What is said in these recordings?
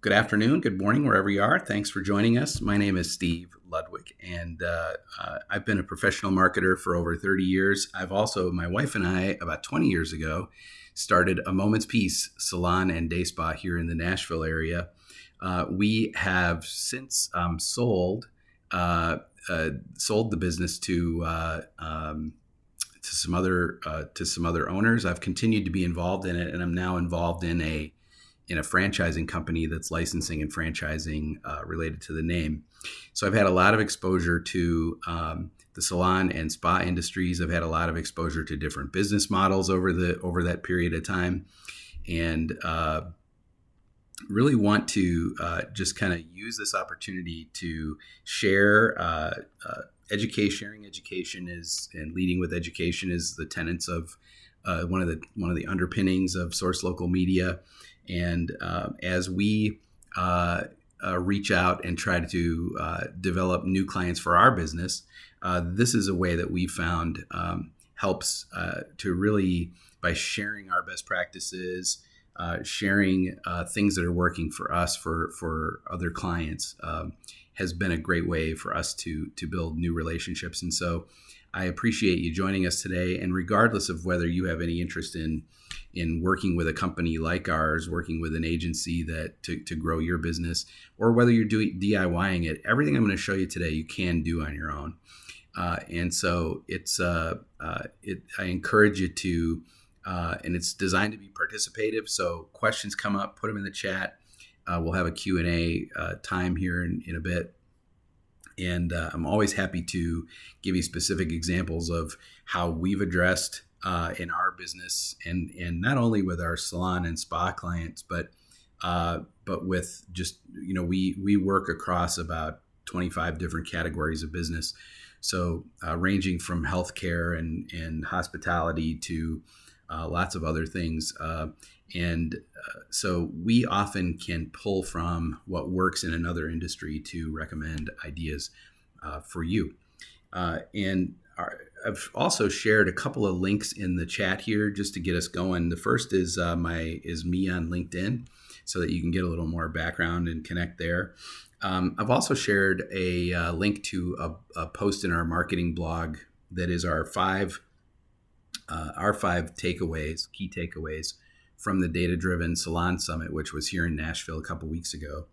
Good afternoon, good morning, wherever you are. Thanks for joining us. My name is Steve Ludwig, and I've been a professional marketer for over 30 years. My wife and I, about 20 years ago, started a Moment's Peace Salon and Day Spa here in the Nashville area. We have since uh, sold the business to some other owners. I've continued to be involved in it, and I'm now involved in a franchising company that's licensing and franchising related to the name. So I've had a lot of exposure to the salon and spa industries. I've had a lot of exposure to different business models over that period of time, and really want to just kind of use this opportunity to share sharing education is and leading with education is the tenets of one of the underpinnings of Source Local Media. And as we reach out and try to develop new clients for our business, this is a way that we found helps to really, by sharing our best practices, sharing things that are working for us for other clients, has been a great way for us to build new relationships. And so I appreciate you joining us today. And regardless of whether you have any interest in working with a company like ours, working with an agency to grow your business, or whether you're doing DIYing it, everything I'm going to show you today you can do on your own. And so I encourage you to, and it's designed to be participative. So questions come up, put them in the chat. We'll have a Q&A time here in a bit. And I'm always happy to give you specific examples of how we've addressed in our business, and not only with our salon and spa clients, but with just, we work across about 25 different categories of business. So ranging from healthcare and hospitality to lots of other things. So we often can pull from what works in another industry to recommend ideas for you. I've also shared a couple of links in the chat here just to get us going. The first is me on LinkedIn, so that you can get a little more background and connect there. I've also shared a link to a post in our marketing blog that is our five key takeaways from the Data Driven Salon Summit, which was here in Nashville a couple weeks ago.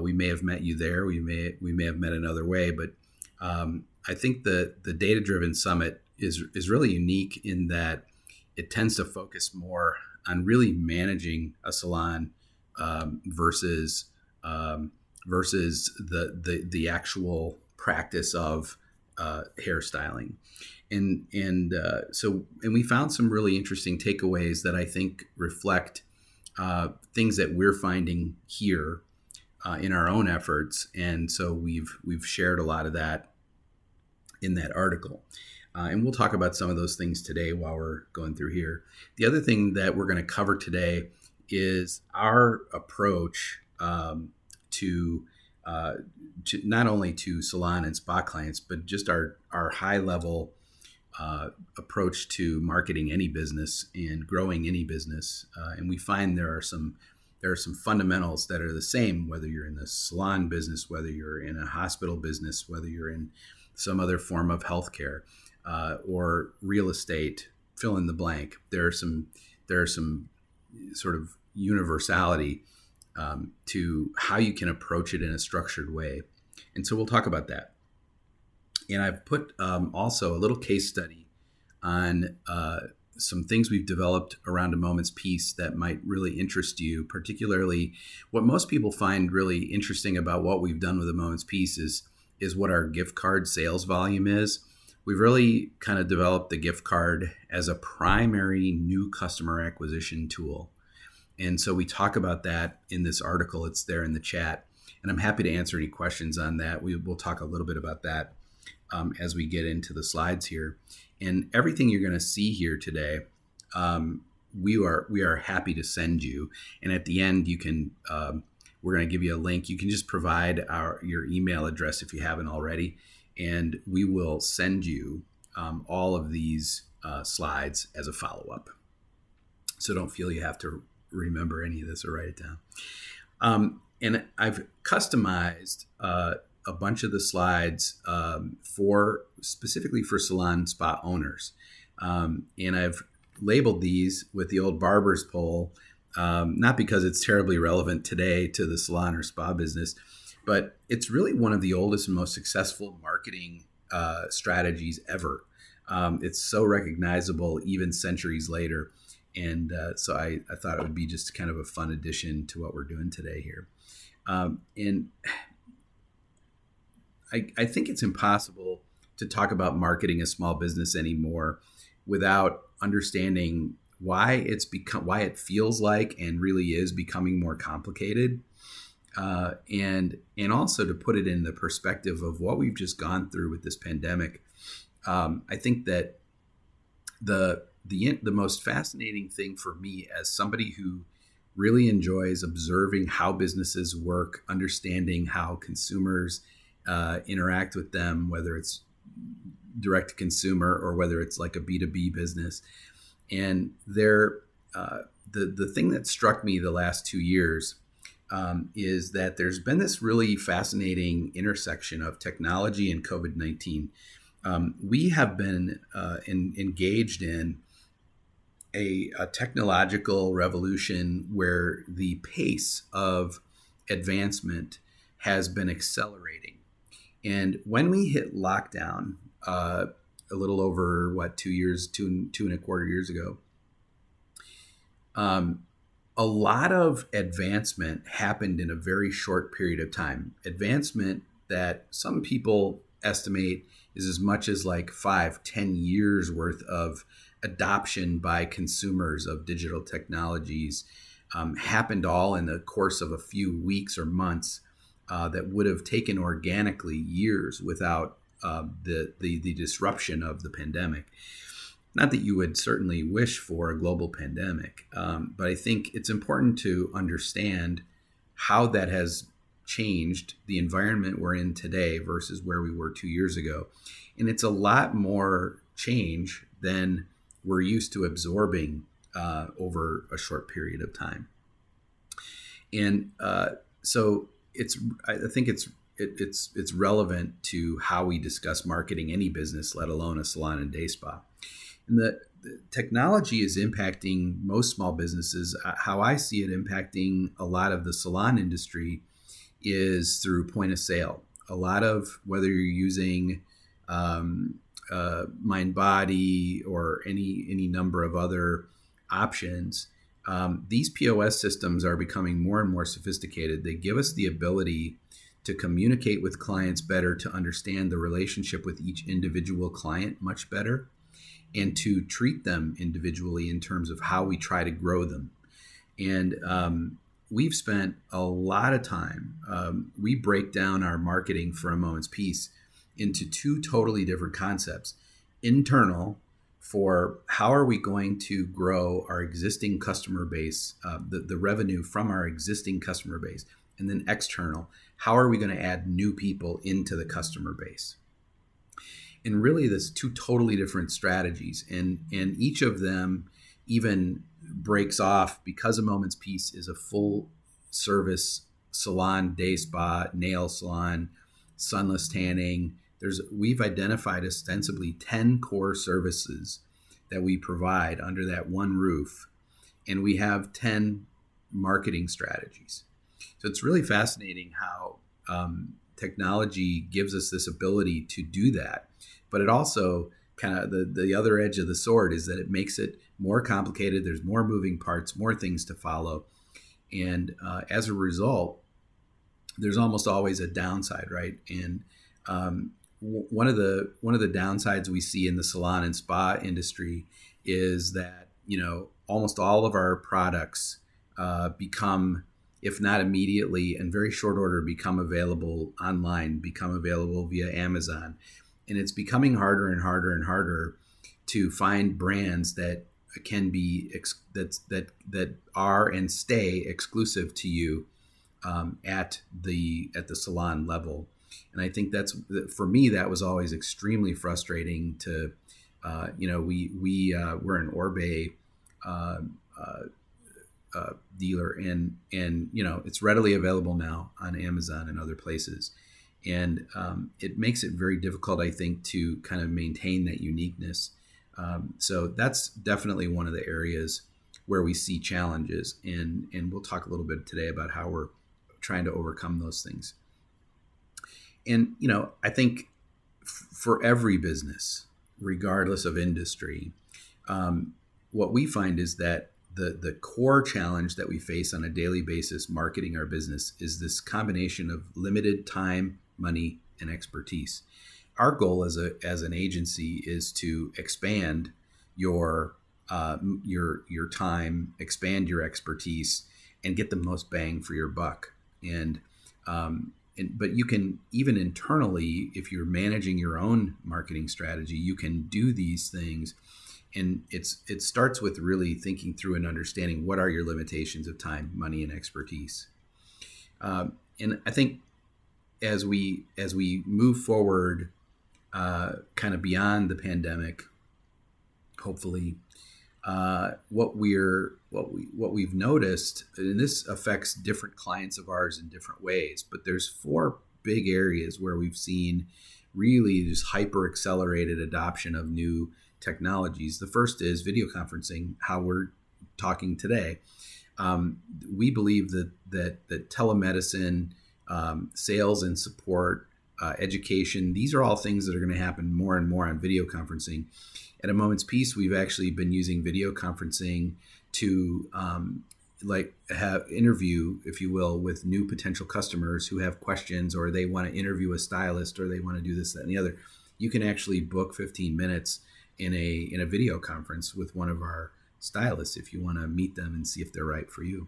We may have met you there. We may have met another way, but I think the Data Driven Summit is really unique in that it tends to focus more on really managing a salon versus the actual practice of hairstyling. And we found some really interesting takeaways that I think reflect things that we're finding here in our own efforts. And so we've shared a lot of that in that article. And we'll talk about some of those things today while we're going through here. The other thing that we're going to cover today is our approach to not only to salon and spa clients, but just our high level approach to marketing any business and growing any business. And we find there are some fundamentals that are the same, whether you're in the salon business, whether you're in a hospital business, whether you're in some other form of healthcare or real estate, fill in the blank. There are some sort of universality to how you can approach it in a structured way. And so we'll talk about that. And I've put also a little case study on some things we've developed around a Moment's Peace that might really interest you. Particularly, what most people find really interesting about what we've done with a Moment's Peace is what our gift card sales volume is. We've really kind of developed the gift card as a primary new customer acquisition tool. And so we talk about that in this article. It's there in the chat. And I'm happy to answer any questions on that. We'll talk a little bit about that as we get into the slides here. And everything you're going to see here today, we are happy to send you. And at the end, you can we're going to give you a link. You can just provide your email address if you haven't already, and we will send you all of these slides as a follow-up. So don't feel you have to remember any of this or write it down. And I've customized a bunch of the slides for specifically for salon spa owners. And I've labeled these with the old barber's pole, not because it's terribly relevant today to the salon or spa business, but it's really one of the oldest and most successful marketing strategies ever. It's so recognizable even centuries later. And so I thought it would be just kind of a fun addition to what we're doing today here. And I think it's impossible to talk about marketing a small business anymore without understanding why it feels like and really is becoming more complicated, and also to put it in the perspective of what we've just gone through with this pandemic. I think that the most fascinating thing for me as somebody who really enjoys observing how businesses work, understanding how consumers interact with them, whether it's direct to consumer or whether it's like a B2B business. And the thing that struck me the last 2 years is that there's been this really fascinating intersection of technology and COVID-19. We have been engaged in a technological revolution where the pace of advancement has been accelerating. And when we hit lockdown a little over, 2 years, two and a quarter years ago, a lot of advancement happened in a very short period of time. Advancement that some people estimate is as much as like 5-10 years worth of adoption by consumers of digital technologies happened all in the course of a few weeks or months that would have taken organically years without the disruption of the pandemic. Not that you would certainly wish for a global pandemic, but I think it's important to understand how that has changed the environment we're in today versus where we were 2 years ago. And it's a lot more change than we're used to absorbing over a short period of time. And so I think it's relevant to how we discuss marketing any business, let alone a salon and day spa. And the technology is impacting most small businesses. How I see it impacting a lot of the salon industry is through point of sale. A lot of, whether you're using MindBody or any number of other options, these POS systems are becoming more and more sophisticated. They give us the ability to communicate with clients better, to understand the relationship with each individual client much better, and to treat them individually in terms of how we try to grow them. And we've spent a lot of time. We break down our marketing for a moment's piece into two totally different concepts. Internal, for how are we going to grow our existing customer base, the revenue from our existing customer base. And then external, how are we going to add new people into the customer base? And really, there's two totally different strategies. And each of them even breaks off, because a moment's piece is a full service salon, day spa, nail salon, sunless tanning. We've identified ostensibly 10 core services that we provide under that one roof. And we have 10 marketing strategies. So it's really fascinating how technology gives us this ability to do that. But it also kind of, the other edge of the sword is that it makes it more complicated. There's more moving parts, more things to follow. And as a result, there's almost always a downside, right? And one of the downsides we see in the salon and spa industry is that, almost all of our products become, if not immediately, in very short order, become available online, become available via Amazon. And it's becoming harder and harder and harder to find brands that can be that are and stay exclusive to you at the salon level. And I think that's, for me, that was always extremely frustrating to, we're an Orbe dealer, and it's readily available now on Amazon and other places, and it makes it very difficult, I think, to kind of maintain that uniqueness. So that's definitely one of the areas where we see challenges, and we'll talk a little bit today about how we're trying to overcome those things. And I think for every business, regardless of industry, what we find is that the core challenge that we face on a daily basis marketing our business is this combination of limited time, money, and expertise. Our goal as an agency is to expand your time, expand your expertise, and get the most bang for your buck. But you can, even internally, if you're managing your own marketing strategy, you can do these things. And it starts with really thinking through and understanding what are your limitations of time, money, and expertise. And I think as we move forward, kind of beyond the pandemic, hopefully, what we've noticed, and this affects different clients of ours in different ways, but there's 4 big areas where we've seen really just hyper accelerated adoption of new technologies. The first is video conferencing, how we're talking today. We believe that telemedicine, sales and support, education, these are all things that are going to happen more and more on video conferencing. At A Moment's Peace, we've actually been using video conferencing to have interview, if you will, with new potential customers who have questions, or they want to interview a stylist, or they want to do this, that, and the other. You can actually book 15 minutes in a video conference with one of our stylists if you want to meet them and see if they're right for you.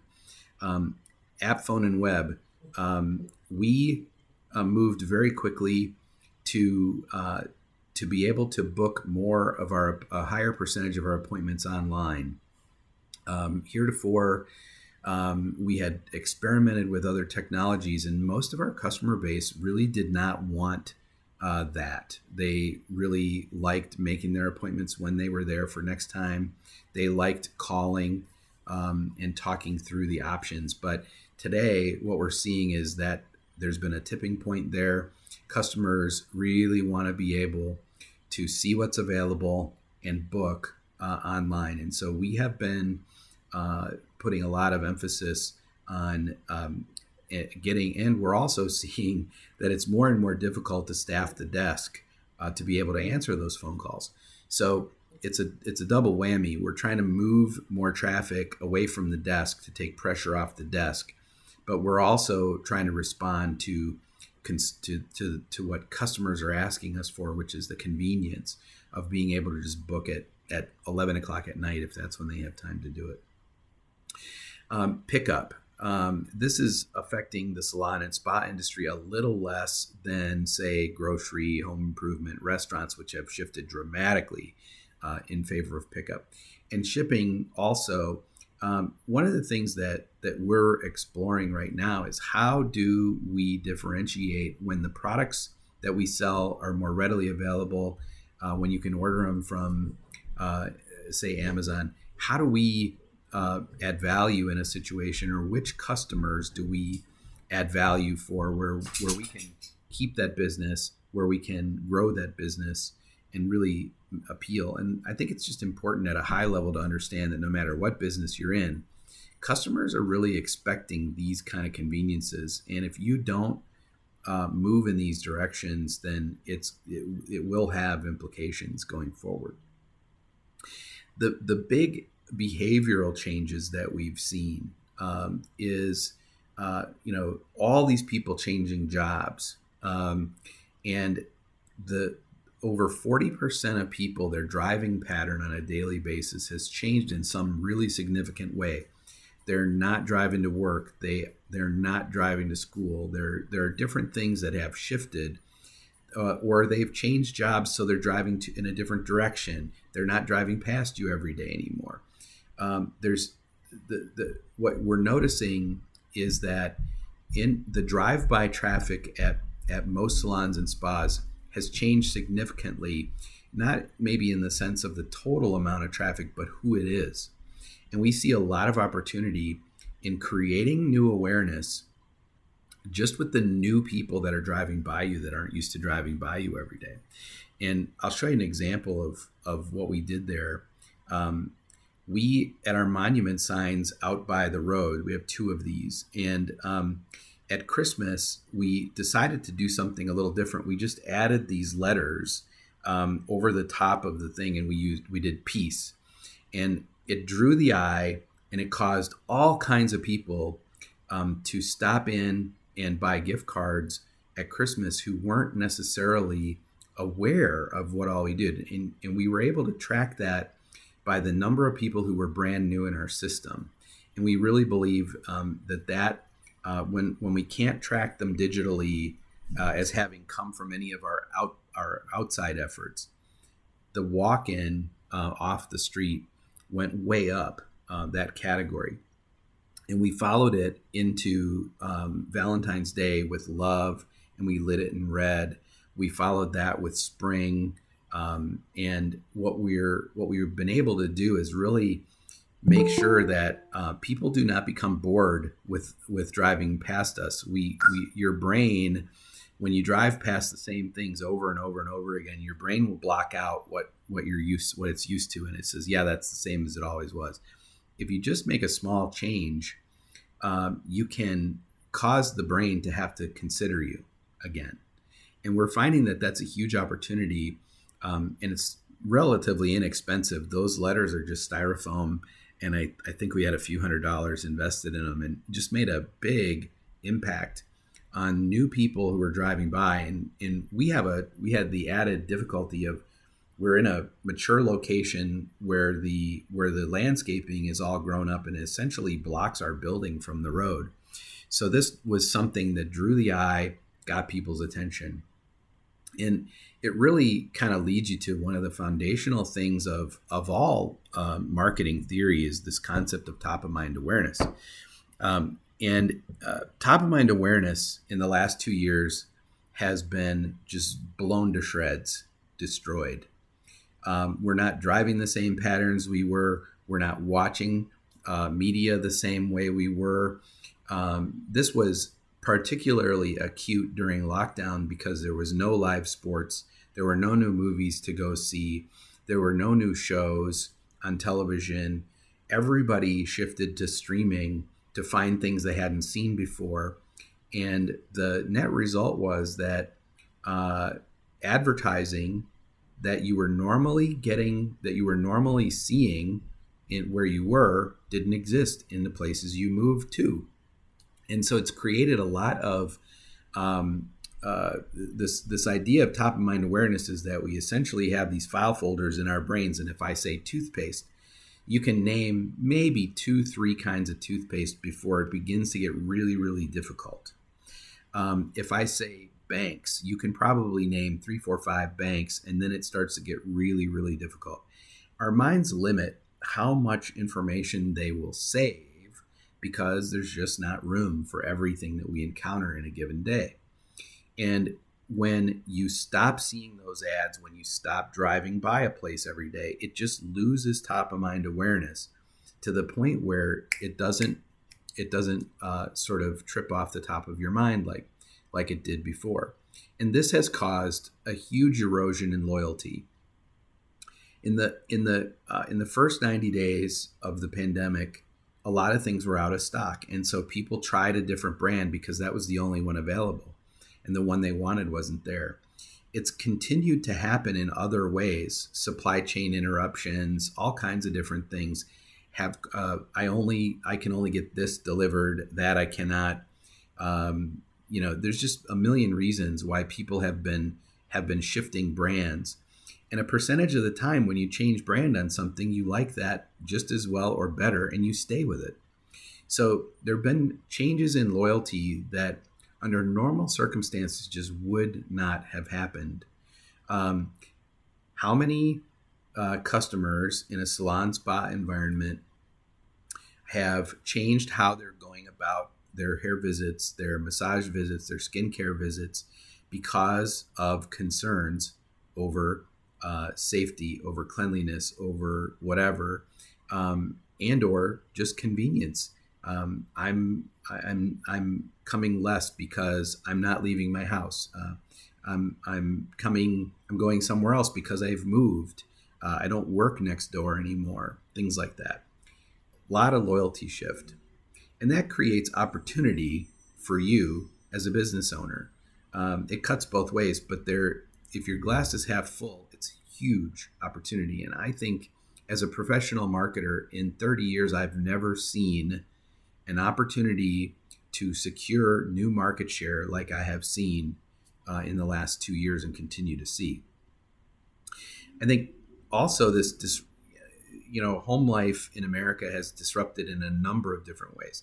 App, phone, and web. We moved very quickly to be able to book more of a higher percentage of our appointments online. Heretofore, we had experimented with other technologies, and most of our customer base really did not want that. They really liked making their appointments when they were there for next time. They liked calling and talking through the options. But today, what we're seeing is that there's been a tipping point there. Customers really want to be able to see what's available and book online. And so we have been putting a lot of emphasis on and we're also seeing that it's more and more difficult to staff the desk to be able to answer those phone calls. So it's a double whammy. We're trying to move more traffic away from the desk to take pressure off the desk, but we're also trying to respond to what customers are asking us for, which is the convenience of being able to just book it at 11 o'clock at night if that's when they have time to do it. Pickup. This is affecting the salon and spa industry a little less than, say, grocery, home improvement, restaurants, which have shifted dramatically in favor of pickup. And shipping also. One of the things that we're exploring right now is how do we differentiate when the products that we sell are more readily available, when you can order them from, say, Amazon. How do we add value in a situation, or which customers do we add value for, where we can keep that business, where we can grow that business and really appeal. And I think it's just important at a high level to understand that no matter what business you're in, customers are really expecting these kind of conveniences. And if you don't move in these directions, then it will have implications going forward. The big behavioral changes that we've seen is all these people changing jobs, and the over 40% of people, their driving pattern on a daily basis has changed in some really significant way. They're not driving to work. They're not driving to school. There are different things that have shifted, or they've changed jobs, so they're driving in a different direction. They're not driving past you every day anymore. There's what we're noticing is that in the drive-by traffic at most salons and spas has changed significantly, not maybe in the sense of the total amount of traffic, but who it is. And we see a lot of opportunity in creating new awareness just with the new people that are driving by you that aren't used to driving by you every day. And I'll show you an example of what we did there. Um, we, at our monument signs out by the road, we have two of these. And at Christmas, we decided to do something a little different. We just added these letters over the top of the thing, and we did peace. And it drew the eye, and it caused all kinds of people to stop in and buy gift cards at Christmas who weren't necessarily aware of what all we did. And we were able to track that by the number of people who were brand new in our system. And we really believe when we can't track them digitally as having come from any of our outside efforts, the walk-in off the street went way up that category. And we followed it into Valentine's Day with love, and we lit it in red. We followed that with spring, and what we've been able to do is really make sure that people do not become bored with driving past us. Your brain, when you drive past the same things over and over and over again, your brain will block out what it's used to, and it says, yeah, that's the same as it always was. If you just make a small change, you can cause the brain to have to consider you again. And we're finding that that's a huge opportunity, and it's relatively inexpensive. Those letters are just styrofoam, and I think we had a few $100s invested in them, and just made a big impact on new people who were driving by. And we had the added difficulty of, we're in a mature location where the landscaping is all grown up and essentially blocks our building from the road. So this was something that drew the eye, got people's attention. And it really kind of leads you to one of the foundational things of all marketing theory, is this concept of top of mind awareness. And top of mind awareness in the last 2 years has been just blown to shreds, destroyed. We're not driving the same patterns we were. We're not watching media the same way we were. This was particularly acute during lockdown because there was no live sports. There were no new movies to go see. There were no new shows on television. Everybody shifted to streaming to find things they hadn't seen before. And the net result was that advertising that you were normally seeing in where you were didn't exist in the places you moved to. And so it's created a lot of this idea of top of mind awareness, is that we essentially have these file folders in our brains. And if I say toothpaste, you can name maybe 2-3 kinds of toothpaste before it begins to get really, really difficult. If I say banks, you can probably name 3, 4, 5 banks, and then it starts to get really, really difficult. Our minds limit how much information they will save because there's just not room for everything that we encounter in a given day. And when you stop seeing those ads, when you stop driving by a place every day, it just loses top of mind awareness to the point where it doesn't sort of trip off the top of your mind like it did before. And this has caused a huge erosion in loyalty. In the first 90 days of the pandemic, a lot of things were out of stock. And so people tried a different brand because that was the only one available, and the one they wanted wasn't there. It's continued to happen in other ways. Supply chain interruptions, all kinds of different things have, I can only get this delivered, that I cannot. There's just a million reasons why people have been shifting brands. And a percentage of the time when you change brand on something, you like that just as well or better, and you stay with it. So there have been changes in loyalty that under normal circumstances just would not have happened. How many customers in a salon spa environment have changed how they're going about their hair visits, their massage visits, their skincare visits because of concerns over safety, over cleanliness, over whatever? and or just convenience. I'm coming less because I'm not leaving my house. I'm going somewhere else because I've moved. I don't work next door anymore. Things like that. A lot of loyalty shift, and that creates opportunity for you as a business owner. It cuts both ways, but if your glass is half full, it's huge opportunity. And I think as a professional marketer in 30 years, I've never seen an opportunity to secure new market share like I have seen in the last 2 years and continue to see. I think also this home life in America has disrupted in a number of different ways.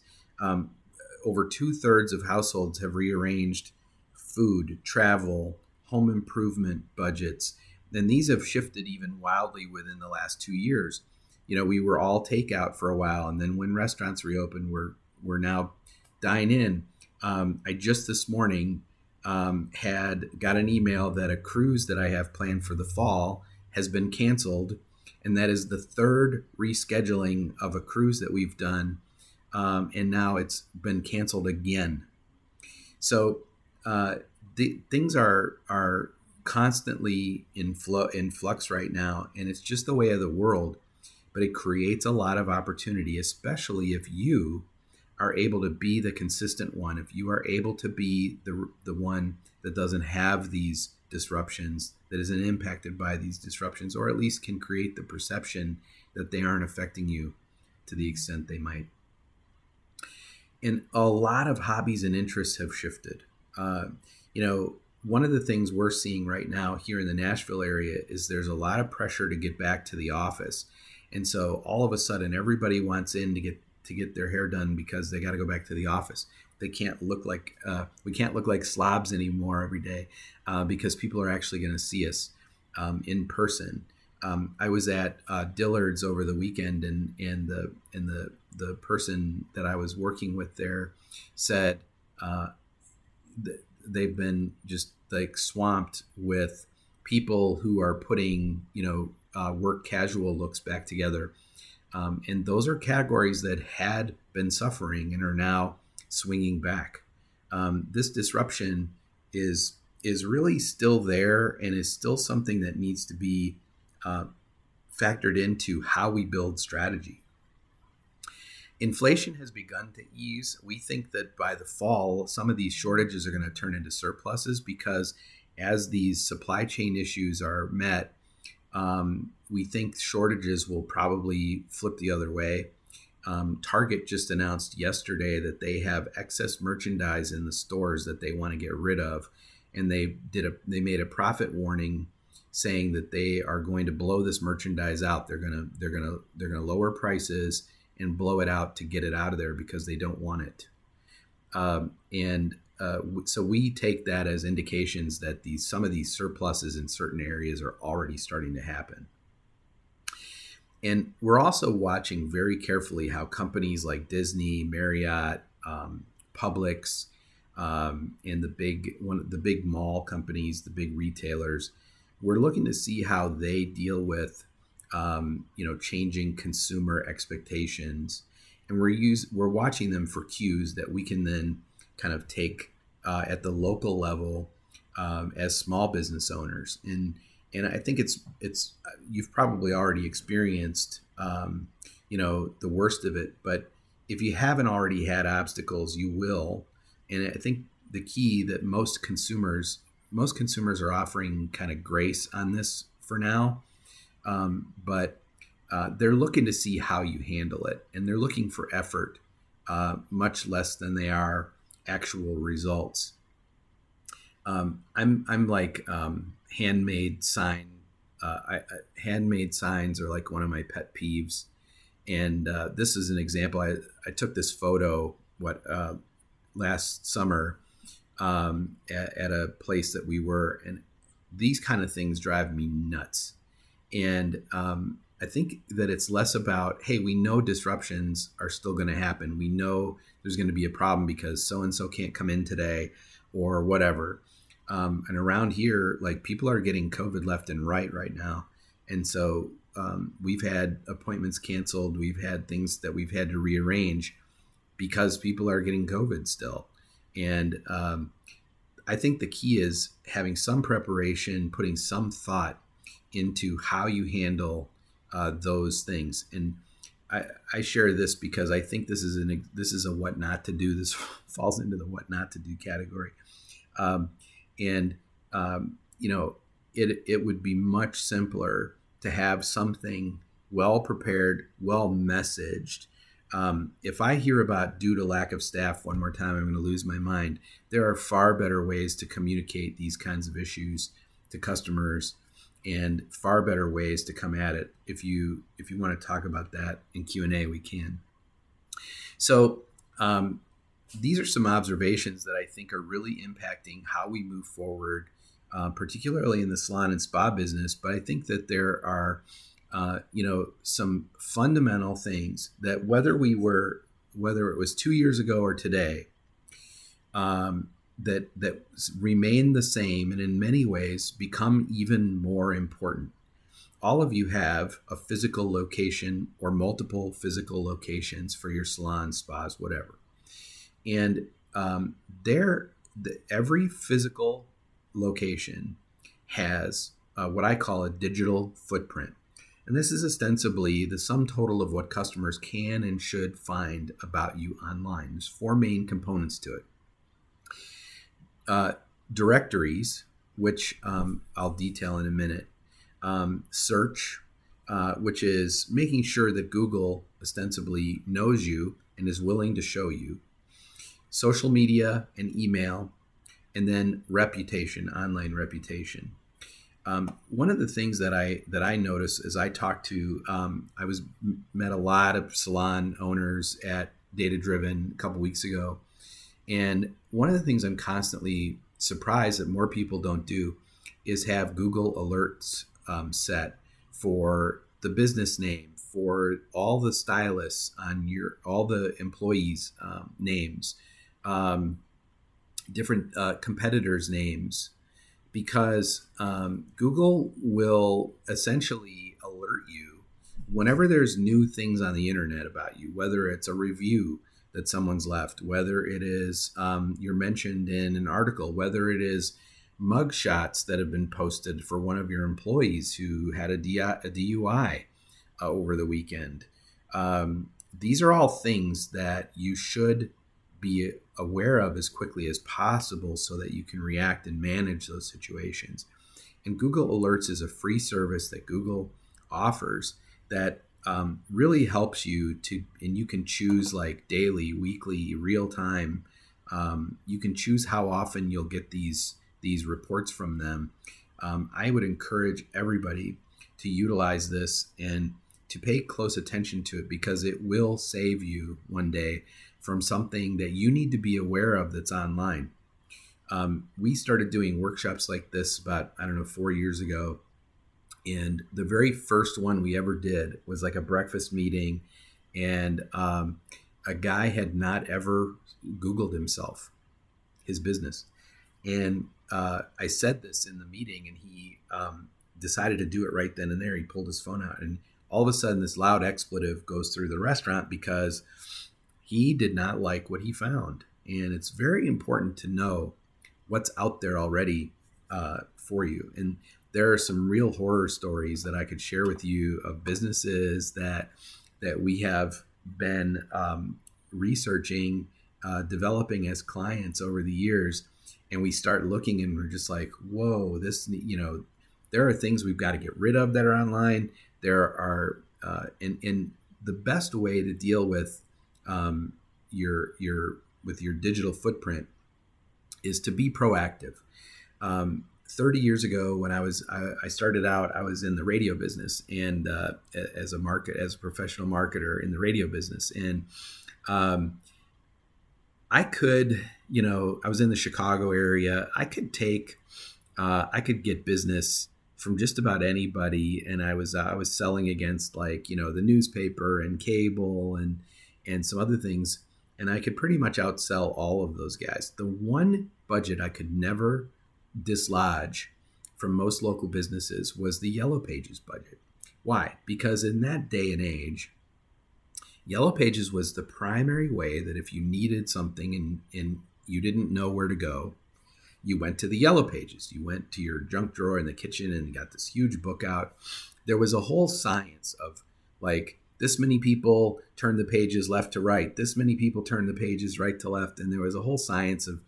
Over 2/3 of households have rearranged food, travel, home improvement budgets. And these have shifted even wildly within the last 2 years. We were all takeout for a while, and then when restaurants reopened, we're now dine in. I just this morning had got an email that a cruise that I have planned for the fall has been canceled, and that is the third rescheduling of a cruise that we've done, and now it's been canceled again. So the things are constantly in flux right now, and it's just the way of the world. But it creates a lot of opportunity, especially if you are able to be the consistent one. If you are able to be the one that doesn't have these disruptions, that isn't impacted by these disruptions, or at least can create the perception that they aren't affecting you to the extent they might. And a lot of hobbies and interests have shifted. One of the things we're seeing right now here in the Nashville area is there's a lot of pressure to get back to the office. And so all of a sudden, everybody wants in to get their hair done because they got to go back to the office. They can't look like we can't look like slobs anymore every day because people are actually going to see us in person. I was at Dillard's over the weekend, and the person that I was working with there said they've been just like swamped with people who are putting work casual looks back together. And those are categories that had been suffering and are now swinging back. This disruption is really still there and is still something that needs to be factored into how we build strategy. Inflation has begun to ease. We think that by the fall, some of these shortages are going to turn into surpluses because as these supply chain issues are met, we think shortages will probably flip the other way. Target just announced yesterday that they have excess merchandise in the stores that they want to get rid of, and they made a profit warning saying that they are going to blow this merchandise out. They're gonna lower prices and blow it out to get it out of there because they don't want it. So we take that as indications that some of these surpluses in certain areas are already starting to happen. And we're also watching very carefully how companies like Disney, Marriott, Publix, and the big mall companies, the big retailers, we're looking to see how they deal with changing consumer expectations, and we're watching them for cues that we can then kind of take at the local level as small business owners. And I think it's you've probably already experienced the worst of it, but if you haven't already had obstacles, you will. And I think the key that most consumers are offering kind of grace on this for now, but they're looking to see how you handle it, and they're looking for effort much less than they are actual results. I'm like handmade signs are like one of my pet peeves, and this is an example. I took this photo last summer at a place that we were, and these kind of things drive me nuts. And I think that it's less about, hey, we know disruptions are still going to happen. We know there's going to be a problem because so-and-so can't come in today or whatever. And around here, like, people are getting COVID left and right now. And so we've had appointments canceled. We've had things that we've had to rearrange because people are getting COVID still. And I think the key is having some preparation, putting some thought into how you handle those things. And I share this because I think this is a what not to do. This falls into the what not to do category. Um, and you know, it would be much simpler to have something well prepared, well messaged. If I hear about due to lack of staff one more time, I'm going to lose my mind. There are far better ways to communicate these kinds of issues to customers, and far better ways to come at it. If you want to talk about that in Q&A, we can. So these are some observations that I think are really impacting how we move forward, particularly in the salon and spa business. But I think that there are some fundamental things that whether it was 2 years ago or today, that remain the same and in many ways become even more important. All of you have a physical location or multiple physical locations for your salons, spas, whatever. And every physical location has what I call a digital footprint. And this is ostensibly the sum total of what customers can and should find about you online. There's 4 main components to it. Directories, which I'll detail in a minute. Search, which is making sure that Google ostensibly knows you and is willing to show you. Social media and email, and then reputation, online reputation. One of the things that I noticed as I talked to, met a lot of salon owners at Data Driven a couple weeks ago, and one of the things I'm constantly surprised that more people don't do is have Google alerts set for the business name, for all the stylists on all the employees' names, different competitors' names. Because Google will essentially alert you whenever there's new things on the internet about you, whether it's a review that someone's left, whether it is you're mentioned in an article, whether it is mug shots that have been posted for one of your employees who had a DUI over the weekend. These are all things that you should be aware of as quickly as possible so that you can react and manage those situations. And Google Alerts is a free service that Google offers that really helps you to, and you can choose like daily, weekly, real time. You can choose how often you'll get these reports from them. I would encourage everybody to utilize this and to pay close attention to it, because it will save you one day from something that you need to be aware of that's online. We started doing workshops like this about, 4 years ago. And the very first one we ever did was like a breakfast meeting. And a guy had not ever Googled himself, his business. And I said this in the meeting, and he decided to do it right then and there. He pulled his phone out, and all of a sudden this loud expletive goes through the restaurant because he did not like what he found. And it's very important to know what's out there already for you. And there are some real horror stories that I could share with you of businesses that we have been researching, developing as clients over the years. And we start looking and we're just like, whoa, there are things we've got to get rid of that are online. There are, and the best way to deal with your digital footprint is to be proactive. 30 years ago, when I started out, I was in the radio business and as a professional marketer in the radio business, and I could, I was in the Chicago area. I could get business from just about anybody, and I was selling against the newspaper and cable and some other things, and I could pretty much outsell all of those guys. The one budget I could never dislodge from most local businesses was the Yellow Pages budget, Why? Because in that day and age, Yellow Pages was the primary way that if you needed something and you didn't know where to go, you went to the Yellow Pages. You went to your junk drawer in the kitchen and got this huge book out. There was a whole science of like this many people turn the pages left to right. This many people turn the pages right to left. And there was a whole science of,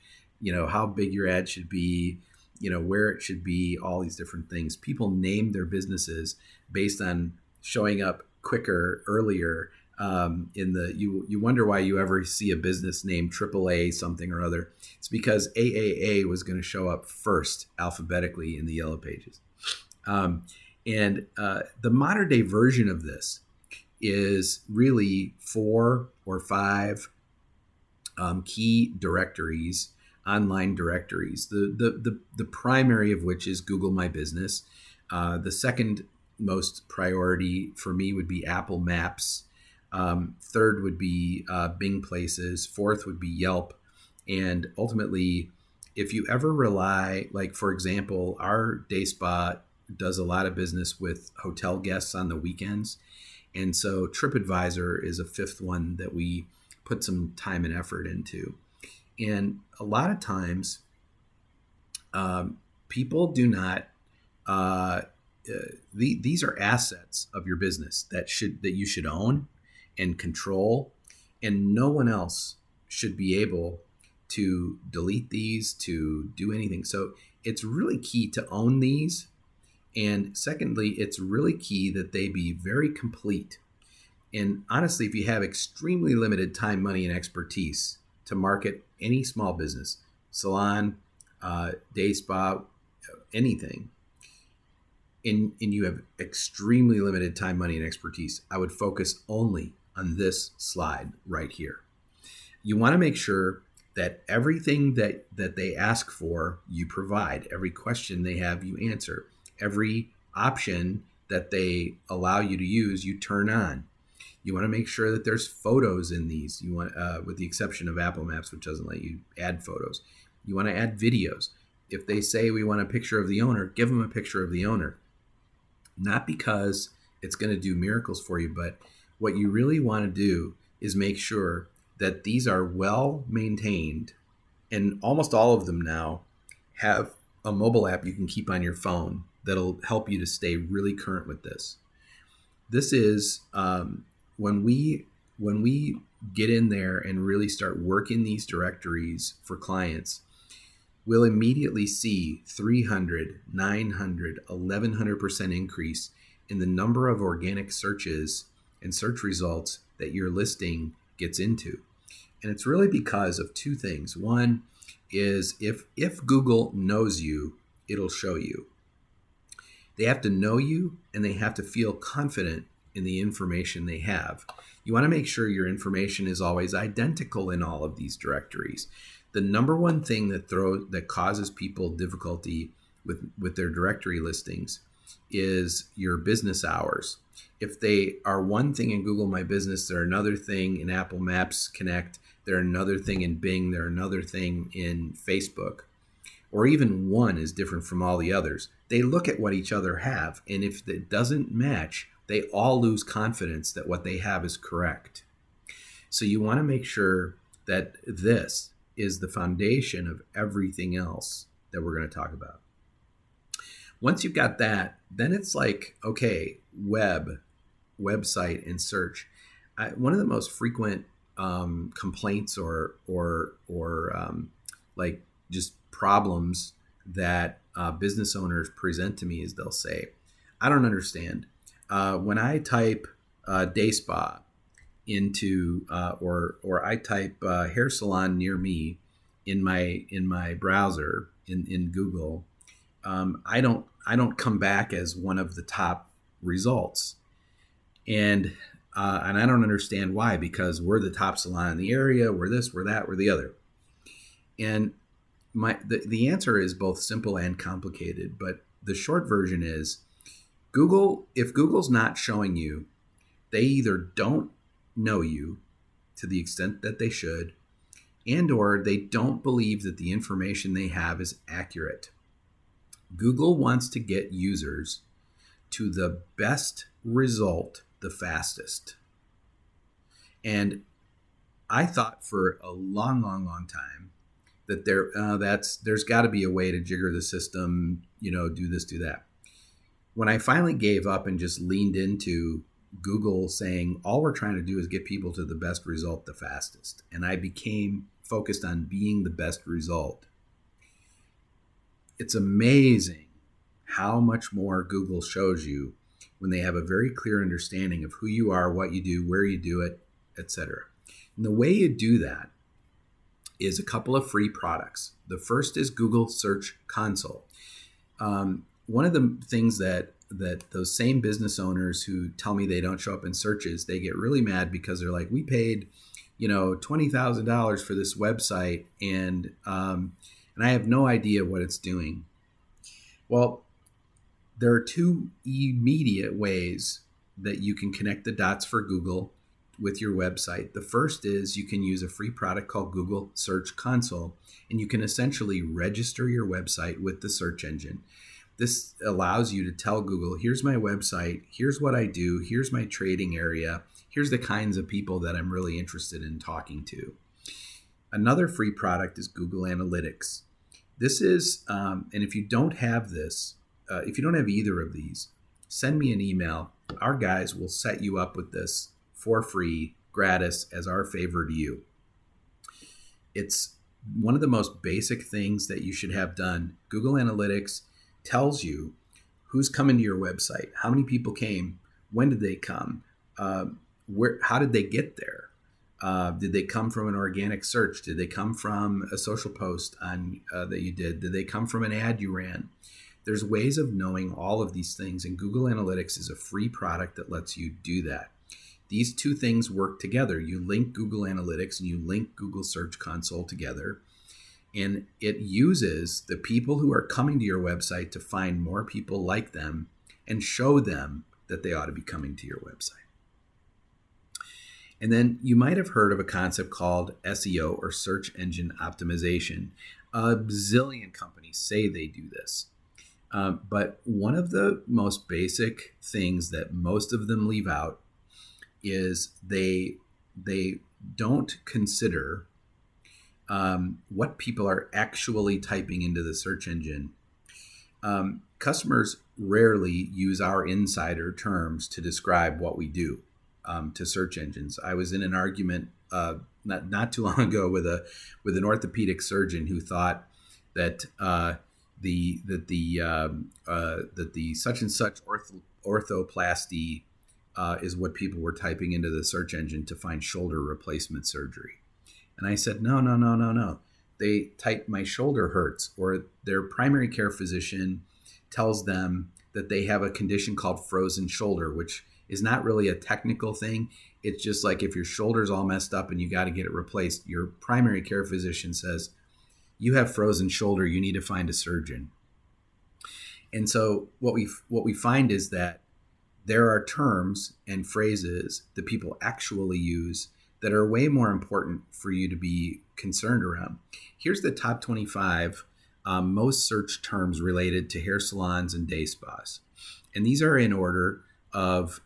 how big your ad should be, where it should be, all these different things. People named their businesses based on showing up quicker, earlier. You wonder why you ever see a business named AAA something or other. It's because AAA was going to show up first alphabetically in the Yellow Pages. The modern day version of this is really 4 or 5 key directories, online directories. The primary of which is Google My Business. The second most priority for me would be Apple Maps. Third would be Bing Places. Fourth would be Yelp. And ultimately, if you ever rely, like for example, our day spa does a lot of business with hotel guests on the weekends. And so TripAdvisor is a fifth one that we put some time and effort into. And a lot of times, people do not. These are assets of your business that you should own and control, and no one else should be able to delete these, to do anything. So it's really key to own these. And secondly, it's really key that they be very complete. And honestly, if you have extremely limited time, money, and expertise to market any small business, salon, day spa, anything, and you have extremely limited time, money, and expertise, I would focus only on this slide right here. You want to make sure that everything that they ask for, you provide. Every question they have, you answer. Every option that they allow you to use, you turn on. You want to make sure that there's photos in these. You want, with the exception of Apple Maps, which doesn't let you add photos. You want to add videos. If they say we want a picture of the owner, give them a picture of the owner. Not because it's going to do miracles for you, but what you really want to do is make sure that these are well maintained. And almost all of them now have a mobile app you can keep on your phone that'll help you to stay really current with this. This is when we get in there and really start working these directories for clients, we'll immediately see 300, 900, 1100% increase in the number of organic searches and search results that your listing gets into. And it's really because of two things. One is if Google knows you, it'll show you. They have to know you and they have to feel confident in the information they have. You want to make sure your information is always identical in all of these directories. The number one thing that causes people difficulty with their directory listings is your business hours. If they are one thing in Google My Business, they're another thing in Apple Maps Connect, they're another thing in Bing, they're another thing in Facebook, or even one is different from all the others. They look at what each other have, and if it doesn't match, they all lose confidence that what they have is correct. So you want to make sure that this is the foundation of everything else that we're going to talk about. Once you've got that, then it's like, okay, website, and search. One of the most frequent complaints or like just problems that business owners present to me is they'll say, I don't understand. When I type day spa into or I type hair salon near me in my browser in Google, I don't come back as one of the top results, and I don't understand why, because we're the top salon in the area, we're this, we're that, we're the other. And the answer is both simple and complicated, but the short version is if Google's not showing you, they either don't know you to the extent that they should, and or they don't believe that the information they have is accurate. Google wants to get users to the best result the fastest. And I thought for a long, long, long time that there's got to be a way to jigger the system, do this, do that. When I finally gave up and just leaned into Google saying all we're trying to do is get people to the best result the fastest, and I became focused on being the best result, it's amazing how much more Google shows you when they have a very clear understanding of who you are, what you do, where you do it, etc. And the way you do that is a couple of free products. The first is Google Search Console. One of the things that those same business owners who tell me they don't show up in searches, they get really mad because they're like, we paid, $20,000 for this website, and I have no idea what it's doing. Well, there are two immediate ways that you can connect the dots for Google with your website. The first is you can use a free product called Google Search Console, and you can essentially register your website with the search engine. This allows you to tell Google, here's my website, here's what I do, here's my trading area, here's the kinds of people that I'm really interested in talking to. Another free product is Google Analytics. This is, and if you don't have this, if you don't have either of these, send me an email. Our guys will set you up with this for free, gratis, as our favor to you. It's one of the most basic things that you should have done. Google Analytics tells you who's coming to your website, how many people came, when did they come, how did they get there, did they come from an organic search, did they come from a social post that you did they come from an ad you ran. There's ways of knowing all of these things, and Google Analytics is a free product that lets you do that. These two things work together. You link Google Analytics and you link Google Search Console together, and it uses the people who are coming to your website to find more people like them and show them that they ought to be coming to your website. And then you might have heard of a concept called SEO, or search engine optimization. A bazillion companies say they do this. But one of the most basic things that most of them leave out is they don't consider what people are actually typing into the search engine. Customers rarely use our insider terms to describe what we do to search engines. I was in an argument not too long ago with an orthopedic surgeon who thought that the such and such orthoplasty is what people were typing into the search engine to find shoulder replacement surgery. And I said, no. They type my shoulder hurts, or their primary care physician tells them that they have a condition called frozen shoulder, which is not really a technical thing. It's just like if your shoulder's all messed up and you got to get it replaced, your primary care physician says, you have frozen shoulder, you need to find a surgeon. And so what we find is that there are terms and phrases that people actually use that are way more important for you to be concerned around. Here's the top 25 most searched terms related to hair salons and day spas. And these are in order of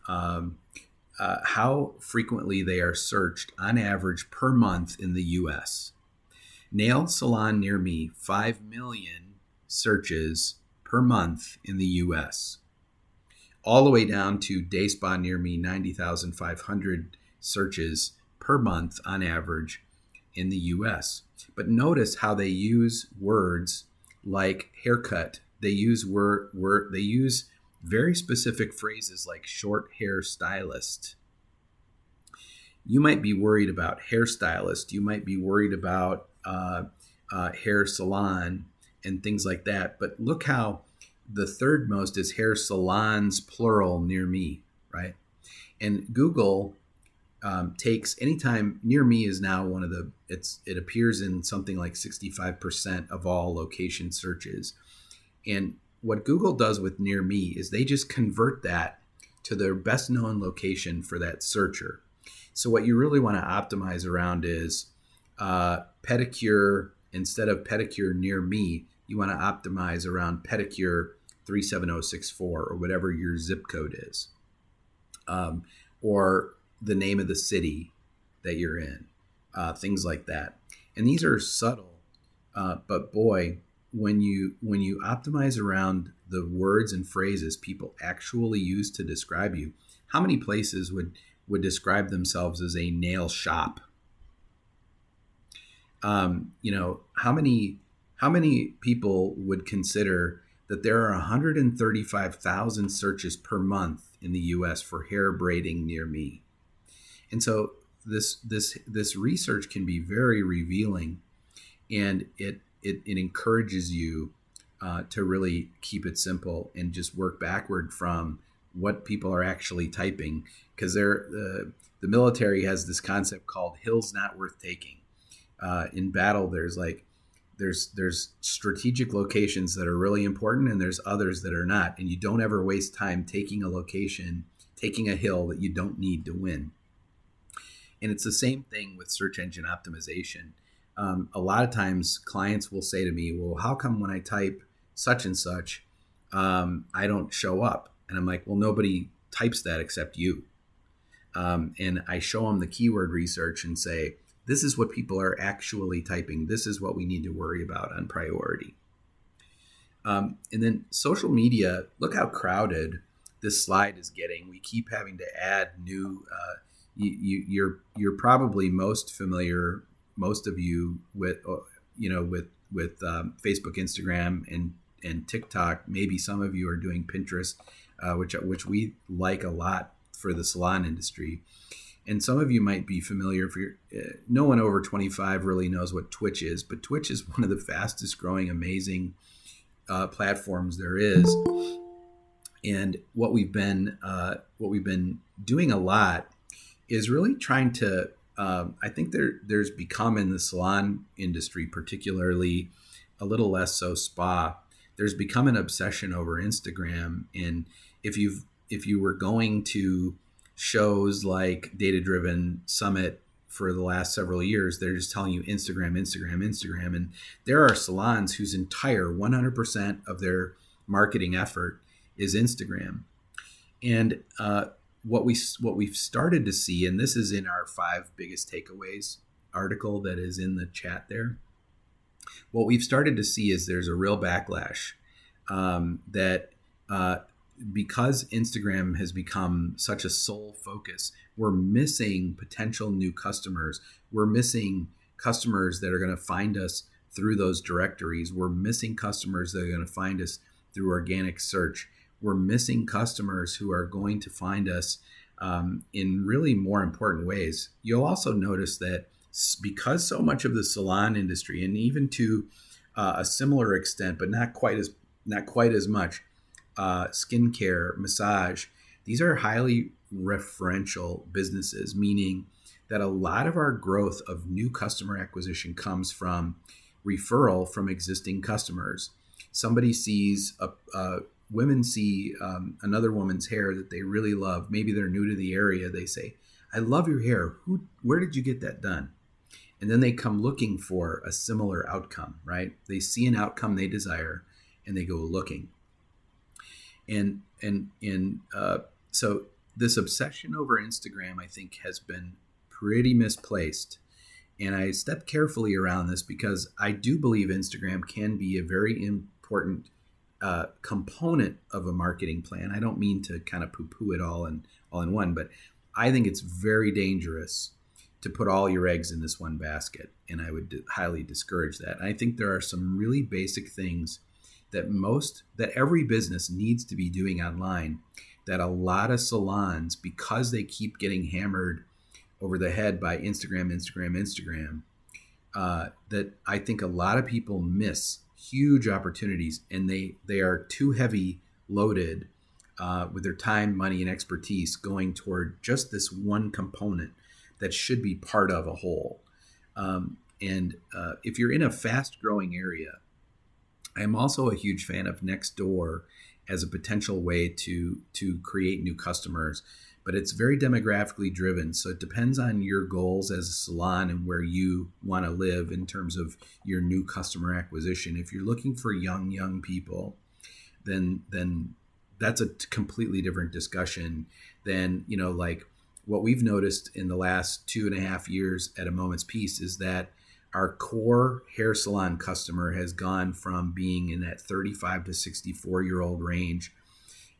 how frequently they are searched on average per month in the US. Nail salon near me, 5 million searches per month in the US. All the way down to day spa near me, 90,500 searches per month on average in the US. But notice how they use words like haircut. They use they use very specific phrases like short hair stylist. You might be worried about hairstylist. You might be worried about hair salon and things like that. But look how the third most is hair salons, plural, near me, right? And Google takes anytime near me is now one of the, it appears in something like 65% of all location searches. And what Google does with near me is they just convert that to their best known location for that searcher. So what you really want to optimize around is pedicure. Instead of pedicure near me, you want to optimize around pedicure 37064 or whatever your zip code is, or the name of the city that you're in, things like that. And these are subtle, but boy, when you optimize around the words and phrases people actually use to describe you, how many places would describe themselves as a nail shop? How many people would consider that there are 135,000 searches per month in the U.S. for hair braiding near me? And so this research can be very revealing, and it encourages you to really keep it simple and just work backward from what people are actually typing, because the military has this concept called hills not worth taking. In battle, there's strategic locations that are really important, and there's others that are not, and you don't ever waste time taking a hill that you don't need to win. And it's the same thing with search engine optimization. A lot of times clients will say to me, well, how come when I type such and such, I don't show up? And I'm like, well, nobody types that except you. And I show them the keyword research and say, this is what people are actually typing. This is what we need to worry about on priority. And then social media, look how crowded this slide is getting. We keep having to add new, you're probably most familiar, most of you, with Facebook, Instagram, and TikTok. Maybe some of you are doing Pinterest, which we like a lot for the salon industry. And some of you might be familiar. No one over 25 really knows what Twitch is, but Twitch is one of the fastest growing, amazing platforms there is. And what we've been doing a lot is really trying to. I think there's become, in the salon industry, particularly a little less so spa, there's become an obsession over Instagram. And if you were going to shows like Data Driven Summit for the last several years, they're just telling you Instagram, Instagram, Instagram. And there are salons whose entire 100% of their marketing effort is Instagram. And what we've started to see, and this is in our 5 biggest takeaways article that is in the chat there, what we've started to see is there's a real backlash that because Instagram has become such a sole focus, we're missing potential new customers. We're missing customers that are going to find us through those directories. We're missing customers that are going to find us through organic search. We're missing customers who are going to find us in really more important ways. You'll also notice that because so much of the salon industry, and even to a similar extent, but not quite as much, skincare, massage, these are highly referential businesses, meaning that a lot of our growth of new customer acquisition comes from referral from existing customers. Somebody sees women see another woman's hair that they really love. Maybe they're new to the area. They say, I love your hair. Where did you get that done? And then they come looking for a similar outcome, right? They see an outcome they desire and they go looking. And so this obsession over Instagram, I think, has been pretty misplaced. And I step carefully around this because I do believe Instagram can be a very important component of a marketing plan. I don't mean to kind of poo-poo it all in one, but I think it's very dangerous to put all your eggs in this one basket, and I would highly discourage that. And I think there are some really basic things that every business needs to be doing online, that a lot of salons, because they keep getting hammered over the head by Instagram, that I think a lot of people miss huge opportunities, and they are too heavy loaded with their time, money, and expertise going toward just this one component that should be part of a whole. And if you're in a fast growing area, I'm also a huge fan of Nextdoor as a potential way to create new customers, but it's very demographically driven. So it depends on your goals as a salon and where you want to live in terms of your new customer acquisition. If you're looking for young people, then that's a completely different discussion than, like what we've noticed in the last 2.5 years at A Moment's Peace is that our core hair salon customer has gone from being in that 35 to 64-year-old range,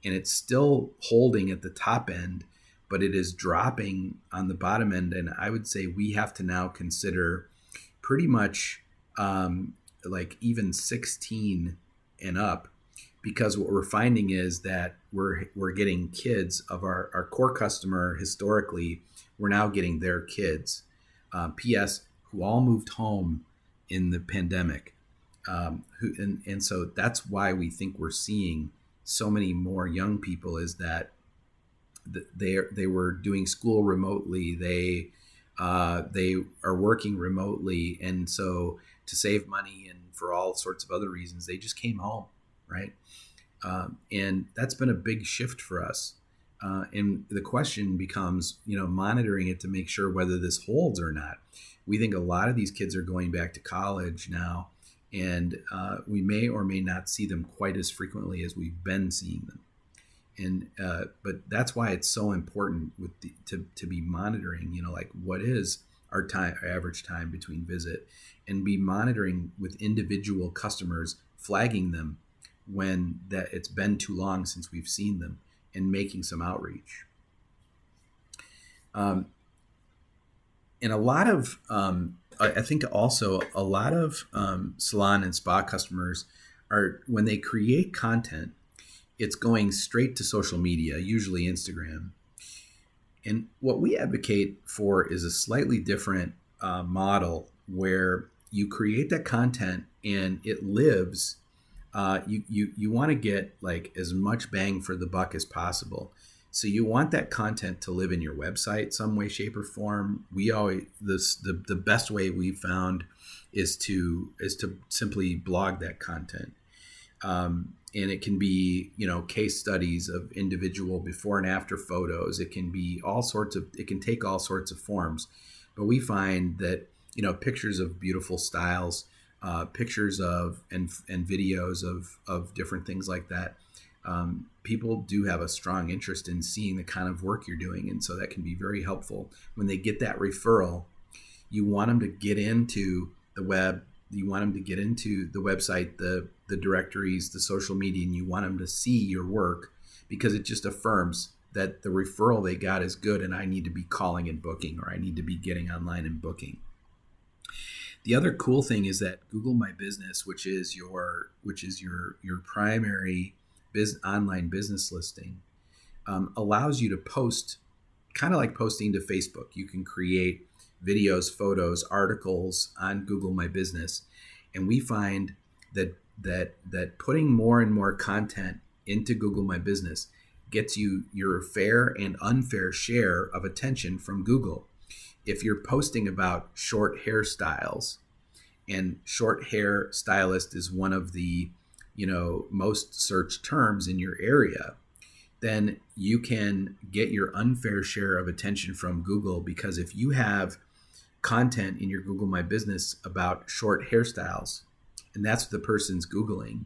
and it's still holding at the top end, but it is dropping on the bottom end. And I would say we have to now consider pretty much like even 16 and up, because what we're finding is that we're getting kids of our core customer. Historically, we're now getting their kids, ps, who all moved home in the pandemic, and so that's why we think we're seeing so many more young people, is that they were doing school remotely, they are working remotely, and so to save money and for all sorts of other reasons, they just came home, right? And that's been a big shift for us. And the question becomes, monitoring it to make sure whether this holds or not. We think a lot of these kids are going back to college now, and we may or may not see them quite as frequently as we've been seeing them. And but that's why it's so important to be monitoring, like what is our average time between visit, and be monitoring with individual customers, flagging them when that it's been too long since we've seen them, and making some outreach. And a lot of, I think also a lot of salon and spa customers are, when they create content, it's going straight to social media, usually Instagram. And what we advocate for is a slightly different model, where you create that content and it lives. You want to get like as much bang for the buck as possible. So you want that content to live in your website some way, shape, or form. We always the best way we've found is to simply blog that content. And it can be, case studies of individual before and after photos. It can be it can take all sorts of forms. But we find that, pictures of beautiful styles, pictures of and videos of different things like that. People do have a strong interest in seeing the kind of work you're doing. And so that can be very helpful. When they get that referral, you want them to get into the web. You want them to get into the website, the directories, the social media, and you want them to see your work, because it just affirms that the referral they got is good, and I need to be calling and booking, or I need to be getting online and booking. The other cool thing is that Google My Business, which is your primary online business listing, allows you to post, kind of like posting to Facebook. You can create videos, photos, articles on Google My Business, and we find that putting more and more content into Google My Business gets you your fair and unfair share of attention from Google. If you're posting about short hairstyles, and short hair stylist is one of the most searched terms in your area, then you can get your unfair share of attention from Google, because if you have content in your Google My Business about short hairstyles, and that's what the person's Googling,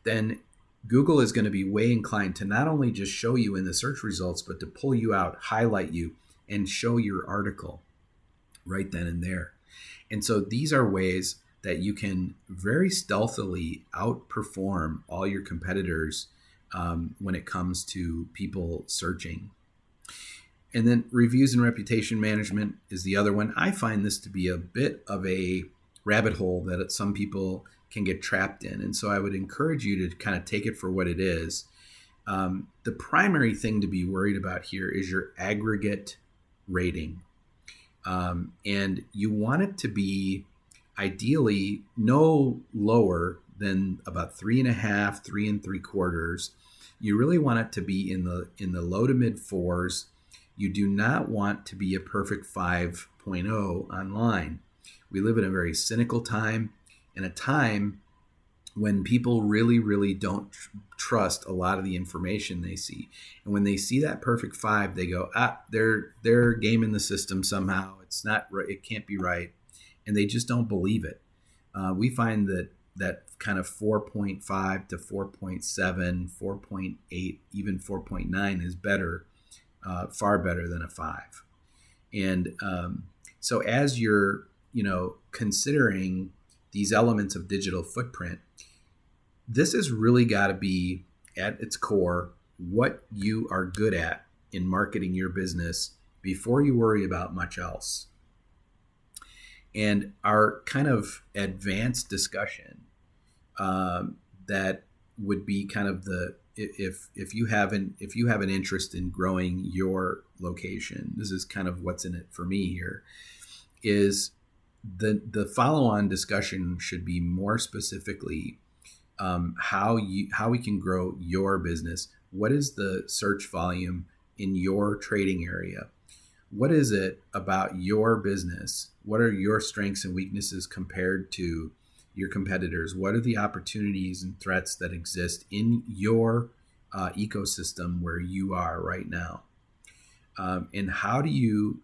then Google is going to be way inclined to not only just show you in the search results, but to pull you out, highlight you, and show your article right then and there. And so these are ways that you can very stealthily outperform all your competitors when it comes to people searching. And then reviews and reputation management is the other one. I find this to be a bit of a rabbit hole that some people can get trapped in. And so I would encourage you to kind of take it for what it is. The primary thing to be worried about here is your aggregate rating. And you want it to be ideally no lower than about 3.5, 3 3/4. You really want it to be in the low to mid 4s. You do not want to be a perfect 5.0 online. We live in a very cynical time, and a time when people really, really don't trust a lot of the information they see. And when they see that perfect 5, they go, they're gaming the system somehow. It's not right. It can't be right. And they just don't believe it. We find that that kind of 4.5 to 4.7, 4.8, even 4.9 is better, far better than a 5. And so as you're, considering these elements of digital footprint, this has really got to be at its core what you are good at in marketing your business before you worry about much else. And our kind of advanced discussion that would be kind of the if you have an interest in growing your location, this is kind of what's in it for me here, is the follow-on discussion should be more specifically how we can grow your business. What is the search volume in your trading area? What is it about your business? What are your strengths and weaknesses compared to your competitors? What are the opportunities and threats that exist in your ecosystem where you are right now? And how do you,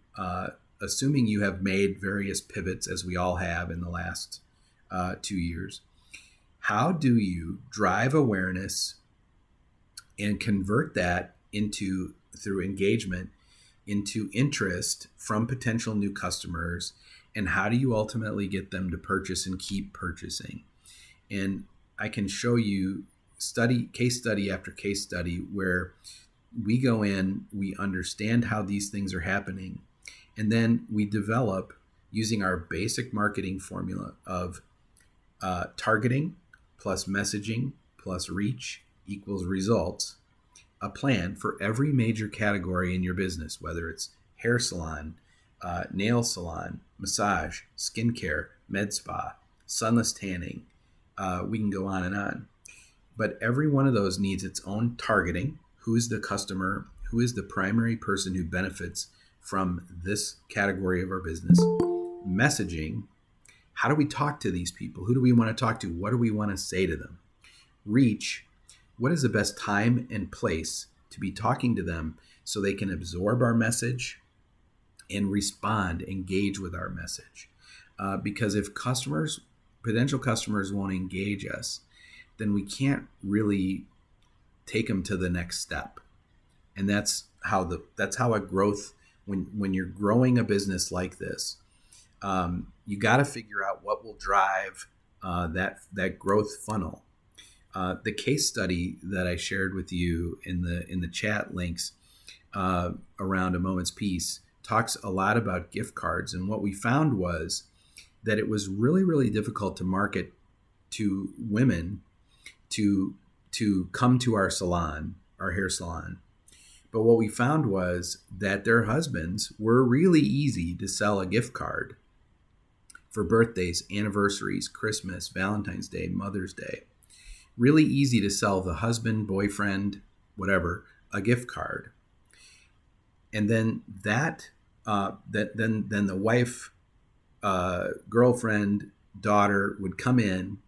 assuming you have made various pivots, as we all have in the last 2 years, how do you drive awareness and convert that through engagement into interest from potential new customers? And how do you ultimately get them to purchase and keep purchasing? And I can show you case study after case study where we go in, we understand how these things are happening, and then we develop, using our basic marketing formula of targeting plus messaging plus reach equals results, a plan for every major category in your business, whether it's hair salon, nail salon, massage, skincare, med spa, sunless tanning. We can go on and on. But every one of those needs its own targeting. Who is the customer? Who is the primary person who benefits from this category of our business? Messaging. How do we talk to these people? Who do we want to talk to? What do we want to say to them? Reach. What is the best time and place to be talking to them so they can absorb our message and respond, engage with our message? Because if potential customers won't engage us, then we can't really take them to the next step. And that's how a growth, when you're growing a business like this, you got to figure out what will drive that growth funnel. The case study that I shared with you in the chat links around A Moment's Peace talks a lot about gift cards. And what we found was that it was really, really difficult to market to women to come to our salon, our hair salon. But what we found was that their husbands were really easy to sell a gift card for birthdays, anniversaries, Christmas, Valentine's Day, Mother's Day. Really easy to sell the husband, boyfriend, whatever, a gift card. And then then the wife, girlfriend, daughter would come in,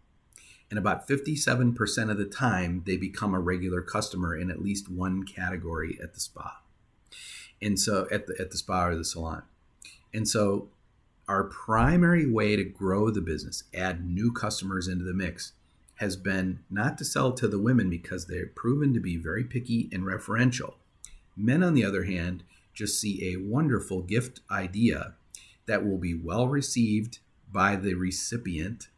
and about 57% of the time they become a regular customer in at least one category at the spa. And so at the spa or the salon. And so our primary way to grow the business, add new customers into the mix, has been not to sell to the women because they're proven to be very picky and referential. Men, on the other hand, just see a wonderful gift idea that will be well received by the recipient,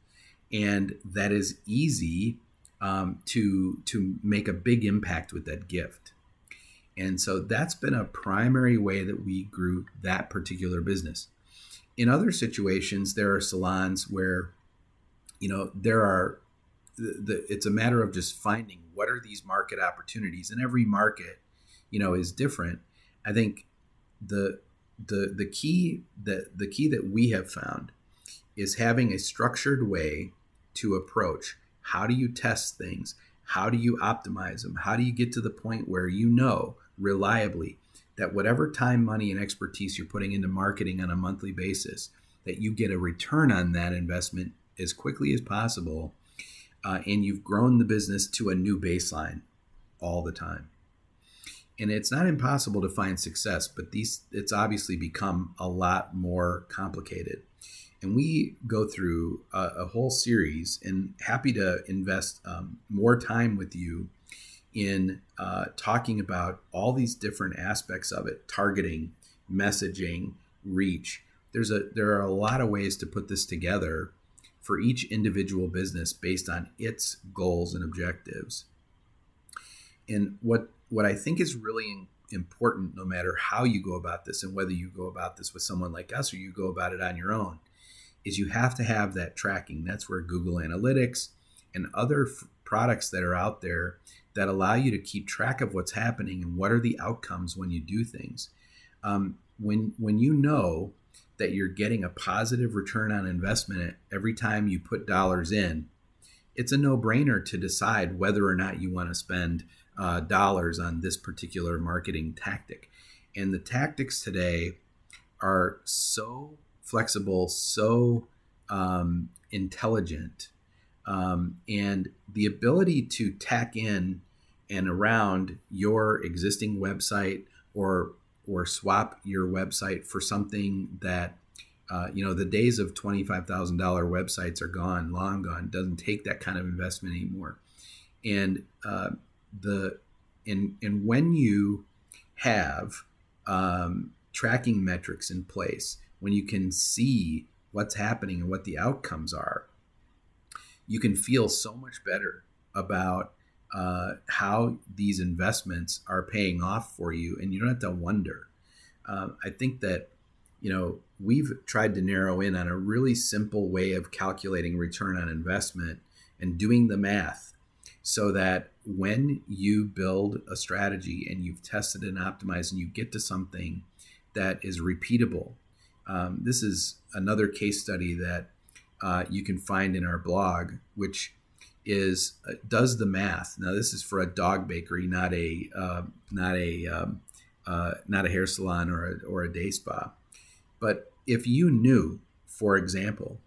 and that is easy to make a big impact with that gift. And so that's been a primary way that we grew that particular business. In other situations, there are salons where, it's a matter of just finding what are these market opportunities, and every market, is different. I think the key that we have found is having a structured way to approach. How do you test things? How do you optimize them? How do you get to the point where reliably that whatever time, money, and expertise you're putting into marketing on a monthly basis, that you get a return on that investment as quickly as possible, and you've grown the business to a new baseline all the time. And it's not impossible to find success, but it's obviously become a lot more complicated. And we go through a whole series, and happy to invest more time with you in talking about all these different aspects of it: targeting, messaging, reach. There are a lot of ways to put this together for each individual business based on its goals and objectives. And what I think is really important, no matter how you go about this, and whether you go about this with someone like us or you go about it on your own, is you have to have that tracking. That's where Google Analytics and other products that are out there that allow you to keep track of what's happening and what are the outcomes when you do things. When you know that you're getting a positive return on investment every time you put dollars in, it's a no-brainer to decide whether or not you want to spend dollars on this particular marketing tactic. And the tactics today are so flexible, so intelligent, and the ability to tack in and around your existing website or swap your website for something that the days of $25,000 websites are gone, long gone. It doesn't take that kind of investment anymore. And when you have tracking metrics in place, when you can see what's happening and what the outcomes are, you can feel so much better about how these investments are paying off for you, and you don't have to wonder. I think that we've tried to narrow in on a really simple way of calculating return on investment and doing the math, so that when you build a strategy and you've tested and optimized and you get to something that is repeatable. This is another case study that you can find in our blog, which is does the math. Now, this is for a dog bakery, not a hair salon or a day spa. But if you knew, for example,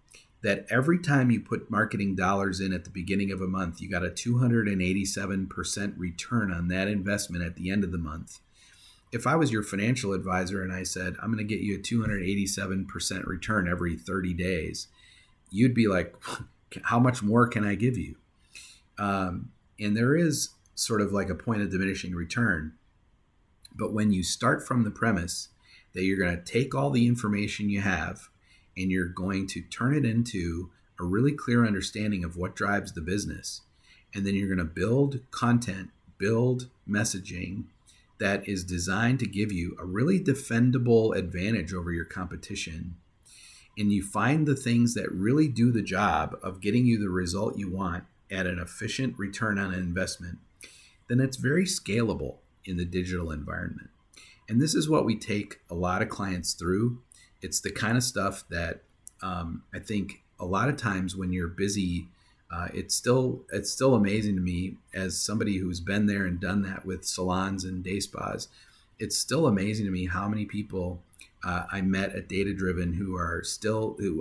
that every time you put marketing dollars in at the beginning of a month, you got a 287% return on that investment at the end of the month. If I was your financial advisor and I said, I'm going to get you a 287% return every 30 days, you'd be like, how much more can I give you? And there is sort of like a point of diminishing return. But when you start from the premise that you're going to take all the information you have and you're going to turn it into a really clear understanding of what drives the business, and then you're going to build content, build messaging that is designed to give you a really defendable advantage over your competition, and you find the things that really do the job of getting you the result you want at an efficient return on investment, then it's very scalable in the digital environment. And this is what we take a lot of clients through. It's the kind of stuff that I think a lot of times when you're busy, it's still amazing to me as somebody who's been there and done that with salons and day spas. It's still amazing to me how many people I met at Data Driven who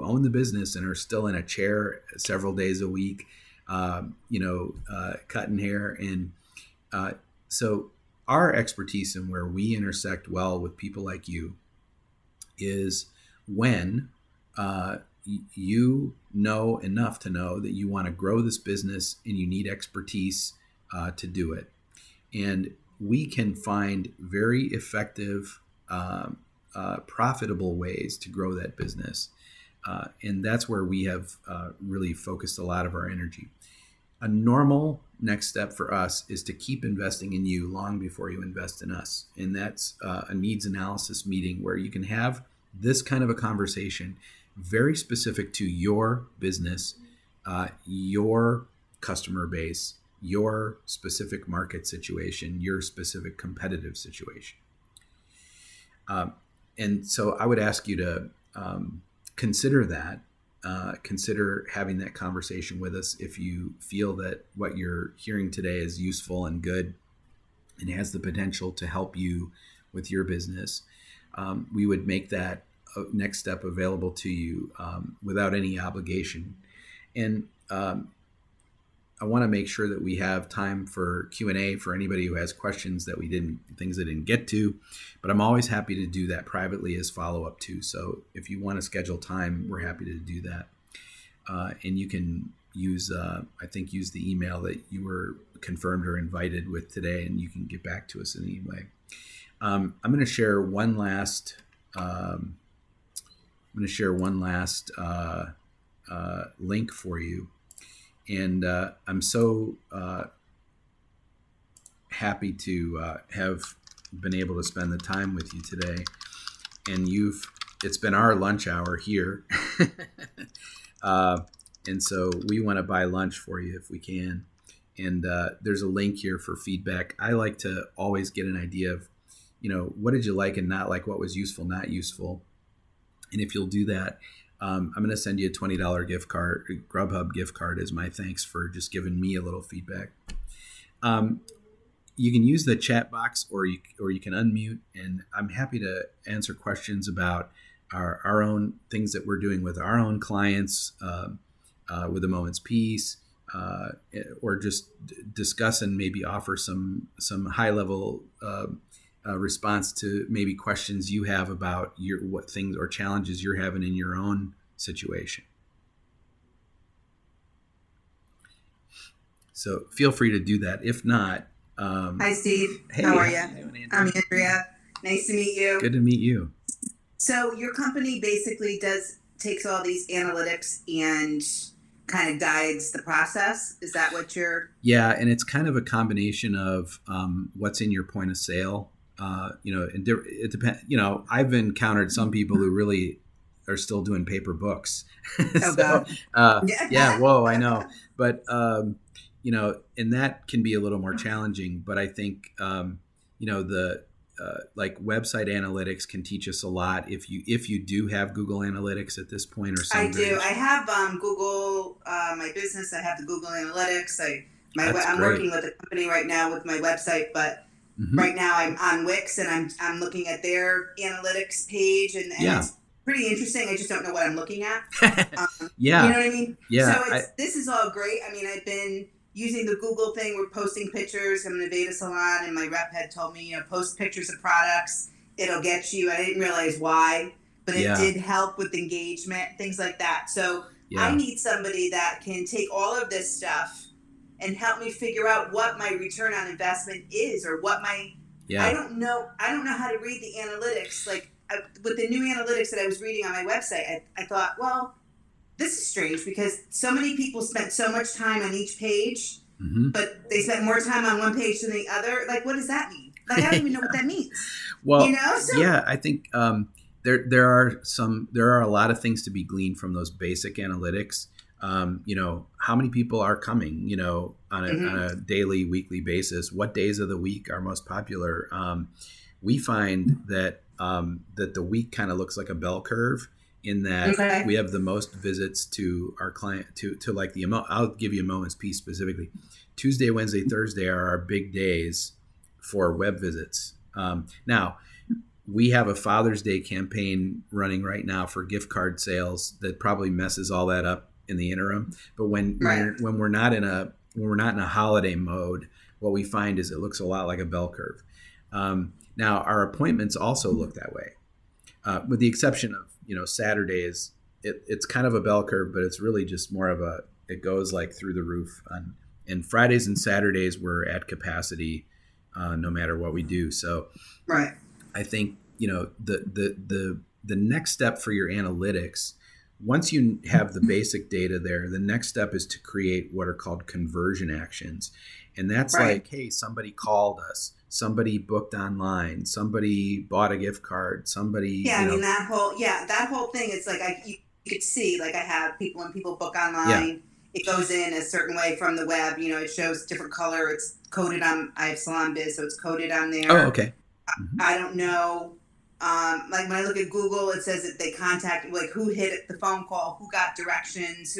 own the business and are still in a chair several days a week, cutting hair. And so our expertise and where we intersect well with people like you is when you know enough to know that you want to grow this business and you need expertise to do it. And we can find very effective, profitable ways to grow that business. And that's where we have really focused a lot of our energy. A normal next step for us is to keep investing in you long before you invest in us. And that's a needs analysis meeting where you can have this kind of a conversation very specific to your business, your customer base, your specific market situation, your specific competitive situation. And so I would ask you to consider that. Consider having that conversation with us if you feel that what you're hearing today is useful and good and has the potential to help you with your business. We would make that next step available to you without any obligation. And I want to make sure that we have time for Q&A for anybody who has questions that things they didn't get to, but I'm always happy to do that privately as follow-up too. So if you want to schedule time, we're happy to do that. And you can use the email that you were confirmed or invited with today, and you can get back to us in any way. I'm going to share one last link for you. And I'm so happy to have been able to spend the time with you today. And it's been our lunch hour here. And so we want to buy lunch for you if we can. And there's a link here for feedback. I like to always get an idea of, what did you like and not like, what was useful, not useful. And if you'll do that, I'm going to send you a $20 gift card, Grubhub gift card, as my thanks for just giving me a little feedback. You can use the chat box, or you can unmute, and I'm happy to answer questions about our own things that we're doing with our own clients, with a moment's peace, or just discuss and maybe offer some high level response to maybe questions you have about what things or challenges you're having in your own situation. So feel free to do that. If not, hi Steve. Hey, how are you? I'm Andrea. Nice to meet you. Good to meet you. So your company basically takes all these analytics and kind of guides the process. Is that what you're? Yeah, and it's kind of a combination of what's in your point of sale. It depends. I've encountered some people who really are still doing paper books. Oh God. Yeah. Whoa, I know. But and that can be a little more challenging. But I think like website analytics can teach us a lot. If you do have Google Analytics at this point, or I do. I have Google. My business. I have the Google Analytics. I'm working with a company right now with my website, but. Mm-hmm. Right now I'm on Wix, and I'm looking at their analytics page, and it's pretty interesting. I just don't know what I'm looking at. Yeah. You know what I mean? Yeah. So this is all great. I mean, I've been using the Google thing. We're posting pictures. I'm in a Veda salon, and my rep had told me, post pictures of products. It'll get you. I didn't realize why, but it did help with engagement, things like that. So I need somebody that can take all of this stuff and help me figure out what my return on investment is, or what my, I don't know how to read the analytics. Like with the new analytics that I was reading on my website, I thought, well, this is strange because so many people spent so much time on each page, but they spent more time on one page than the other. Like, what does that mean? Like, I don't even know what that means. Well, I think there are a lot of things to be gleaned from those basic analytics. How many people are coming, on a daily, weekly basis, what days of the week are most popular. We find that the week kind of looks like a bell curve in that we have the most visits to our client to like the amount. I'll give you a moment's peace specifically. Tuesday, Wednesday, Thursday are our big days for web visits. Now, we have a Father's Day campaign running right now for gift card sales that probably messes all that up in the interim. But when we're not in a holiday mode, what we find is it looks a lot like a bell curve. Now our appointments also look that way, with the exception of Saturdays. It's kind of a bell curve, but it's really just more of it goes like through the roof. And Fridays and Saturdays we're at capacity, no matter what we do. So I think the next step for your analytics. Once you have the basic data there, the next step is to create what are called conversion actions. And that's like, hey, somebody called us, somebody booked online, somebody bought a gift card, somebody. Yeah, I mean, that whole thing is like, you could see, like I have people, when people book online, it goes in a certain way from the web, it shows different color. It's coded on, I have Salon Biz, so it's coded on there. Oh, okay. I don't know. Like when I look at Google, it says that they contacted, like who hit the phone call, who got directions,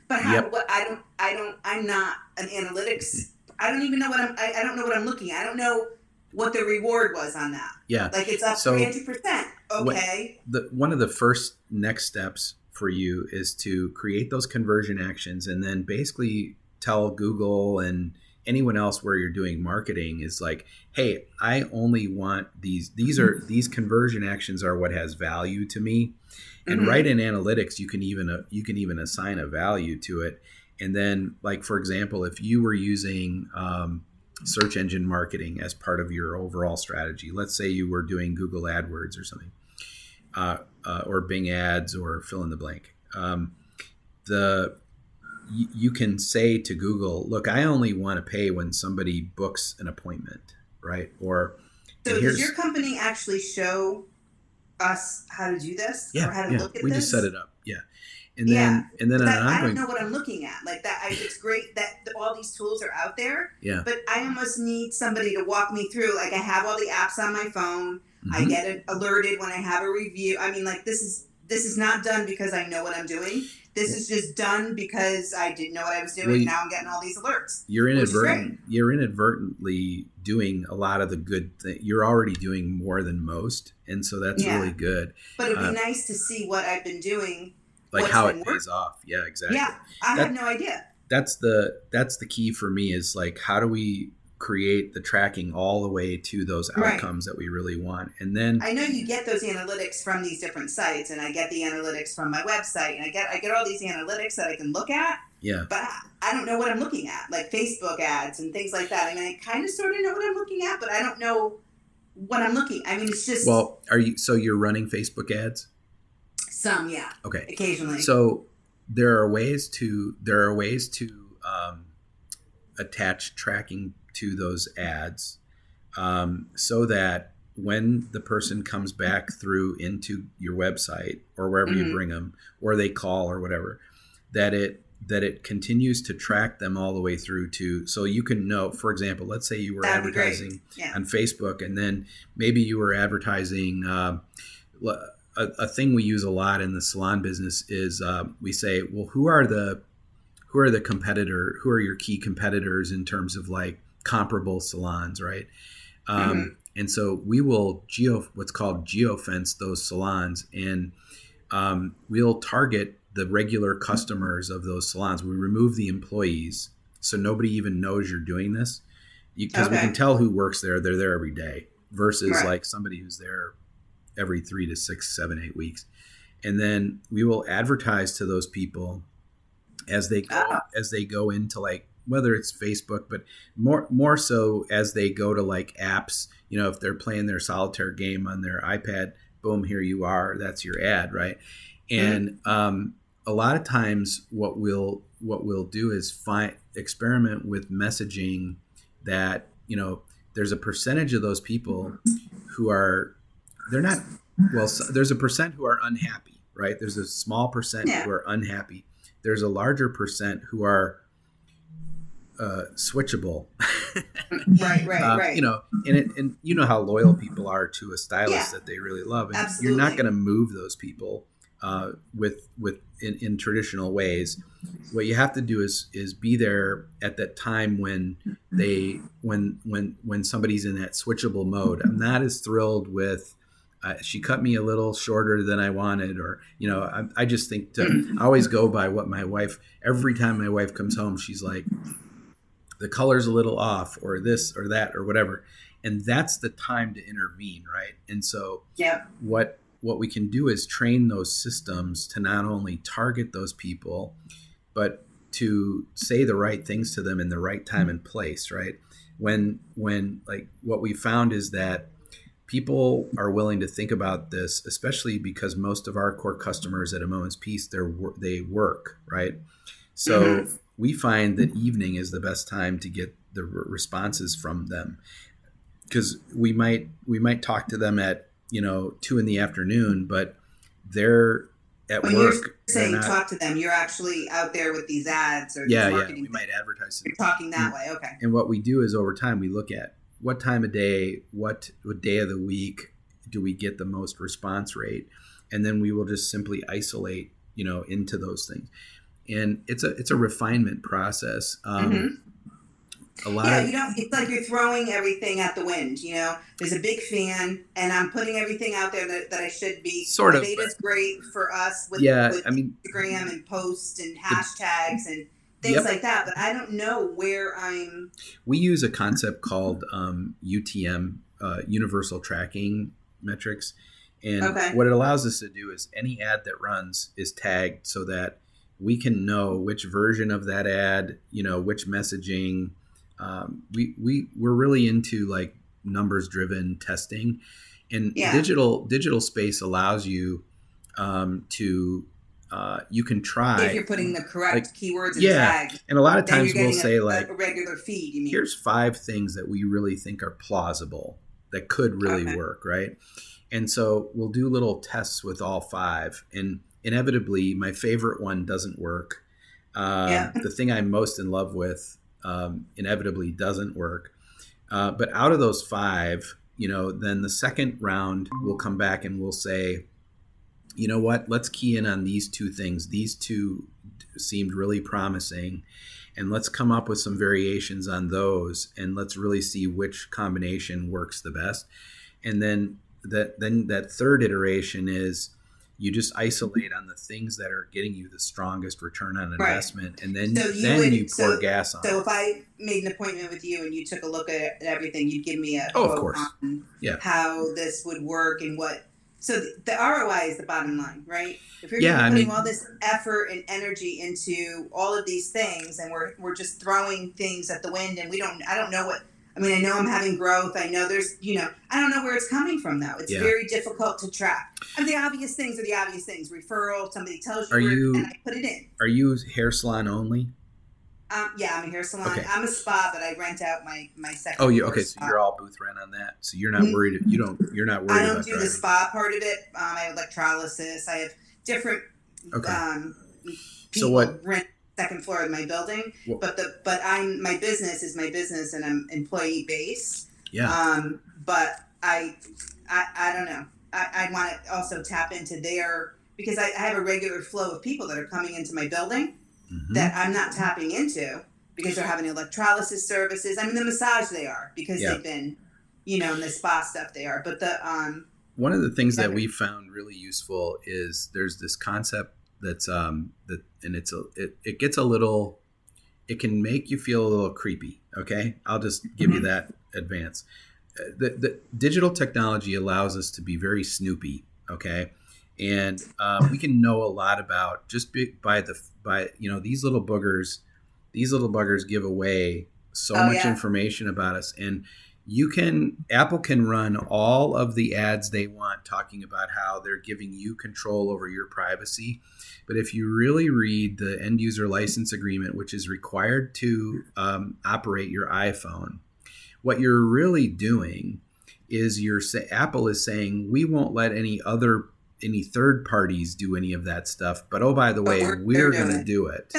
but I'm not an analytics. I don't even know I don't know what I'm looking at. I don't know what the reward was on that. Yeah. Like it's up 300%. Okay. One of the first next steps for you is to create those conversion actions and then basically tell Google and anyone else where you're doing marketing is like, hey, I only want these conversion actions are what has value to me. And right in analytics, you can even assign a value to it. And then, like, for example, if you were using search engine marketing as part of your overall strategy, let's say you were doing Google AdWords or something, or Bing ads, or fill in the blank. You can say to Google, look, I only want to pay when somebody books an appointment, right? So does your company actually show us how to do this, or how to look at this? We just set it up. Yeah. And then I don't know what I'm looking at. Like that, it's great that all these tools are out there. Yeah. But I almost need somebody to walk me through. Like, I have all the apps on my phone. I get alerted when I have a review. I mean, like, this is not done because I know what I'm doing. This is just done because I didn't know what I was doing. Well, now I'm getting all these alerts. You're inadvertently doing a lot of the good things. You're already doing more than most, and so that's really good. But it'd be nice to see what I've been doing, like how it pays off. Yeah, exactly. Yeah, I had no idea. That's the key for me, is like, how do we create the tracking all the way to those outcomes that we really want? And then I know you get those analytics from these different sites, and I get the analytics from my website, and I get all these analytics that I can look at. Yeah. But I don't know what I'm looking at, like Facebook ads and things like that. I mean, I kind of sort of know what I'm looking at, but I don't know what I'm looking. I mean, it's just. Well, you're running Facebook ads? Some, yeah. Okay. Occasionally. So there are ways to attach tracking to those ads, so that when the person comes back through into your website or wherever you bring them, or they call or whatever, that it continues to track them all the way through to, so you can know, for example, let's say you were advertising on Facebook, and then maybe you were advertising, a thing we use a lot in the salon business is we say, well, who are your key competitors in terms of like comparable salons, right? And so we will what's called geofence those salons, and we'll target the regular customers of those salons. We remove the employees, so nobody even knows you're doing this, because we can tell who works there. They're there every day, versus like somebody who's there every 3 to 6, 7, 8 weeks. And then we will advertise to those people as they go into, like, whether it's Facebook, but more so as they go to like apps, if they're playing their solitaire game on their iPad, boom, here you are, that's your ad, right? And a lot of times what we'll do is experiment with messaging that, there's a percentage of those people who are, there's a percent who are unhappy, right? There's a small percent who are unhappy. There's a larger percent who are switchable. Right. And you know how loyal people are to a stylist that they really love, and absolutely. You're not going to move those people in traditional ways. What you have to do is be there at that time when somebody's in that switchable mode. I'm not as thrilled with. She cut me a little shorter than I wanted, or, I just think I always go by what my wife, every time my wife comes home, she's like, the color's a little off, or this or that or whatever. And that's the time to intervene, right? And so what we can do is train those systems to not only target those people, but to say the right things to them in the right time and place, right? When like, what we found is that people are willing to think about this, especially because most of our core customers at A Moment's Peace, they work, right? So we find that evening is the best time to get the responses from them, because we might talk to them at 2 PM, but they're at when work. You're saying talk to them, you're actually out there with these ads or marketing. We might advertise. You're talking that way, okay. And what we do is, over time, we look at what time of day, what day of the week do we get the most response rate, and then we will just simply isolate, into those things. And it's a refinement process. A lot of, it's like you're throwing everything at the wind. There's a big fan, and I'm putting everything out there that I should be. Sort of. Data's great for us with Instagram and posts and hashtags, and things Yep. like that. But I don't know where I'm. We use a concept called UTM, Universal Tracking Metrics. And Okay. what it allows us to do is any ad that runs is tagged so that we can know which version of that ad, which messaging. We're really into like numbers driven testing, and Yeah. digital space allows you to you can If try you're putting the correct like keywords and yeah, tags, and a lot of then you're times we'll getting say a like regular feed. You mean? here's 5 things that we really think are plausible that could really Okay. work, right? And so we'll do little tests with all 5, and inevitably my favorite one doesn't work. Yeah. The thing I'm most in love with inevitably doesn't work. But out of those 5, then the second round we'll come back and we'll say, you know what, let's key in on these 2 things. These 2 seemed really promising, and let's come up with some variations on those, and let's really see which combination works the best. And then that third iteration is you just isolate on the things that are getting you the strongest return on Right. investment, and So then you pour gas on so it. if I made an appointment with you and you took a look at everything, you'd give me a Oh, of quote course. on Yeah. how this would work and what. So the ROI is the bottom line, right? If you're Yeah, gonna be I putting mean, all this effort and energy into all of these things, and we're just throwing things at the wind, and I don't know what. I mean, I know I'm having growth. I know there's, I don't know where it's coming from though. It's yeah. very difficult to track. And the obvious things are the obvious things. Referral, somebody tells you Are where, and you I put it in. are you hair salon only? Yeah, I'm a hair salon. Okay. I'm a spa, but I rent out my second. Oh, you floor okay? So spa. you're all booth rent on that. So you're not worried. You're not worried I don't about do driving. the spa part of it. I have electrolysis. I have different Okay. people So what? rent second floor of my building. What, But my business is my business, and I'm employee based. yeah. But I don't know. I want to also tap into their, because I have a regular flow of people that are coming into my building Mm-hmm. that I'm not tapping into because they're having electrolysis services. I mean, the massage they are, because Yeah. they've been, in the spa stuff they are. But One of the things that we found really useful is there's this concept that's and it gets a little, it can make you feel a little creepy. Okay, I'll just give you that advance. The digital technology allows us to be very snoopy. Okay, and we can know a lot about just by these little buggers. These little buggers give away so much information about us, and Apple can run all of the ads they want talking about how they're giving you control over your privacy. But if you really read the end user license agreement, which is required to operate your iPhone, what you're really doing is Apple is saying, we won't let any third parties do any of that stuff. But oh, by the way, we're going to do it.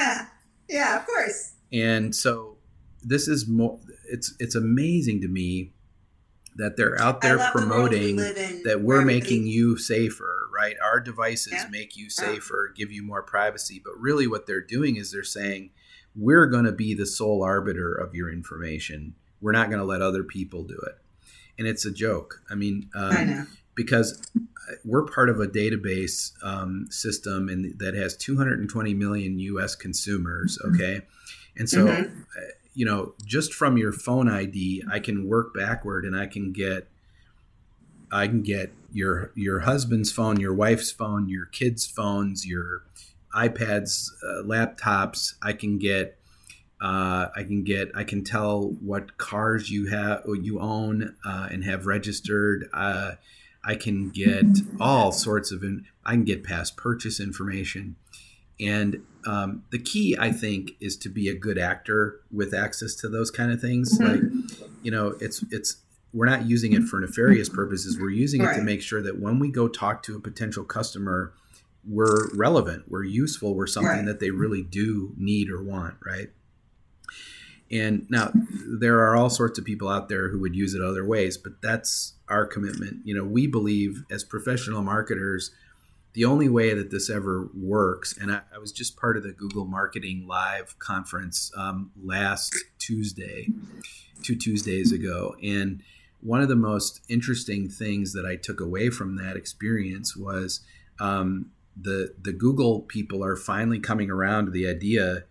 Yeah, of course. And so this is more, it's amazing to me that they're out there promoting that we're making you safer, right? Our devices make you safer, give you more privacy. But really what they're doing is they're saying, we're going to be the sole arbiter of your information. We're not going to let other people do it. And it's a joke. I mean, I know. Because we're part of a database system that has 220 million U.S. consumers, okay? And so, just from your phone ID, I can work backward, and I can get your husband's phone, your wife's phone, your kids' phones, your iPads, laptops. I can tell what cars you own and have registered. I can get all sorts of. I can get past purchase information. And the key, I think, is to be a good actor with access to those kind of things. Like, it's we're not using it for nefarious purposes. We're using it to make sure that when we go talk to a potential customer, we're relevant, we're useful, we're something that they really do need or want, right? And now there are all sorts of people out there who would use it other ways, but that's our commitment. We believe as professional marketers, the only way that this ever works, and I was just part of the Google Marketing Live conference last Tuesday, 2 Tuesdays ago. And one of the most interesting things that I took away from that experience was the Google people are finally coming around to the idea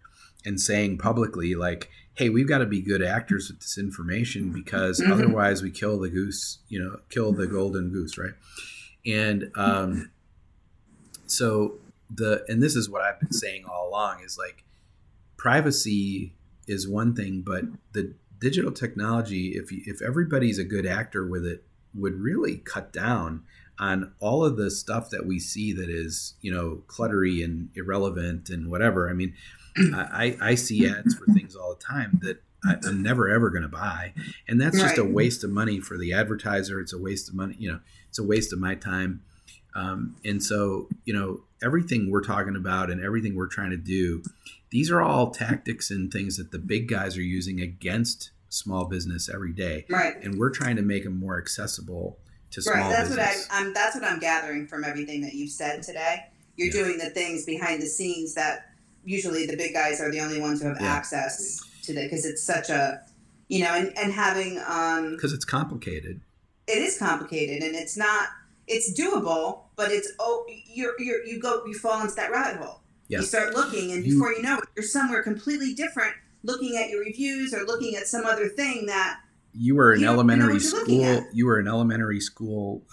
and saying publicly, like, hey, we've got to be good actors with this information because Mm-hmm. otherwise we kill the goose, kill the golden goose, right? And so and this is what I've been saying all along is like privacy is one thing, but the digital technology, if everybody's a good actor with it, would really cut down on all of the stuff that we see that is, cluttery and irrelevant and whatever. I mean, I see ads for things all the time that I'm never ever going to buy, and that's just a Right. waste of money for the advertiser. It's a waste of money, it's a waste of my time. And so, everything we're talking about and everything we're trying to do, these are all tactics and things that the big guys are using against small business every day, Right. and we're trying to make them more accessible to Right. small That's business. that's what I'm gathering from everything that you've said today. You're Yeah. doing the things behind the scenes that usually the big guys are the only ones who have Yeah. access to that, because it's such a, and having Because it's complicated. it is complicated, and it's doable, but you fall into that rabbit hole. Yeah. You start looking, and before you know it, you're somewhere completely different, looking at your reviews or looking at some other thing that you were an you don't know elementary what you're looking school. at. You were an elementary school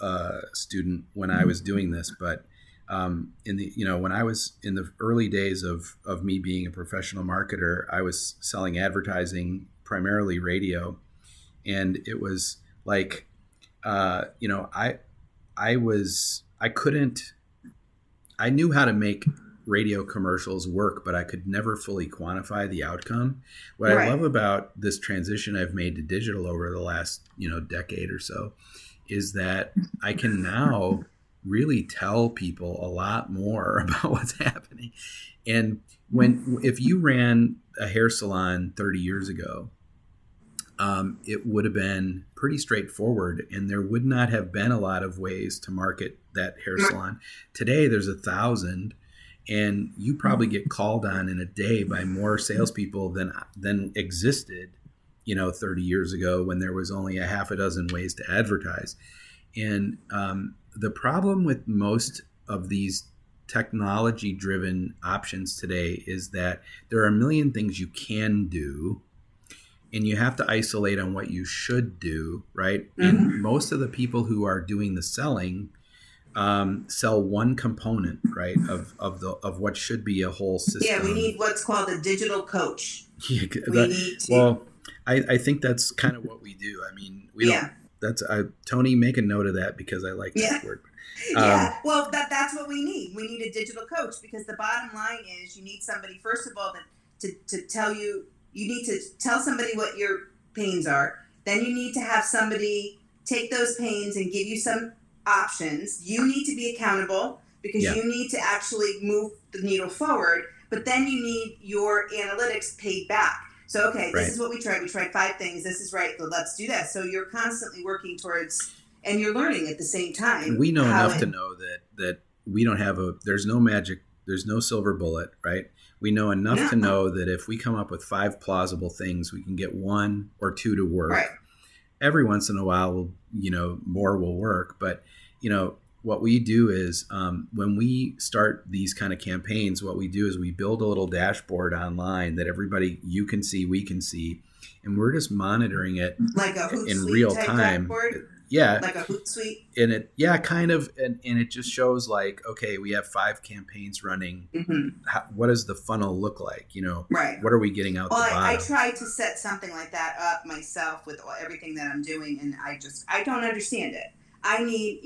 student when I was doing this, but when I was in the early days of me being a professional marketer, I was selling advertising, primarily radio, and it was like, I knew how to make radio commercials work, but I could never fully quantify the outcome. What I Right. love about this transition I've made to digital over the last, decade or so is that I can now really tell people a lot more about what's happening. And if you ran a hair salon 30 years ago, it would have been pretty straightforward, and there would not have been a lot of ways to market that hair salon. Today, there's 1,000, and you probably get called on in a day by more salespeople than existed, 30 years ago when there was only a half a dozen ways to advertise. And the problem with most of these technology-driven options today is that there are a million things you can do, and you have to isolate on what you should do, right? Mm-hmm. And most of the people who are doing the selling sell one component, right, of what should be a whole system. Yeah, we need what's called a digital coach. Yeah, I think that's kind of what we do. I mean, we don't. That's Tony, make a note of that because I like that word. Well, that's what we need. We need a digital coach, because the bottom line is you need somebody, first of all, to tell you. You need to tell somebody what your pains are. Then you need to have somebody take those pains and give you some options. You need to be accountable, because you need to actually move the needle forward. But then you need your analytics paid back. So, okay, this is what we tried. We tried 5 things. This is right. So let's do that. So you're constantly working towards, and you're learning at the same time. And we know enough to know that we don't have there's no magic, there's no silver bullet, right? We know enough to know that if we come up with 5 plausible things, we can get 1 or 2 to work. Right. Every once in a while, more will work. But, what we do is when we start these kind of campaigns, what we do is we build a little dashboard online that you can see, we can see, and we're just monitoring it like a in real time. Dashboard? Yeah. Like a Hootsuite? And kind of. And it just shows like, okay, we have 5 campaigns running. Mm-hmm. What does the funnel look like? Right. What are we getting out the bottom? I tried to set something like that up myself with everything that I'm doing, and I don't understand it. I need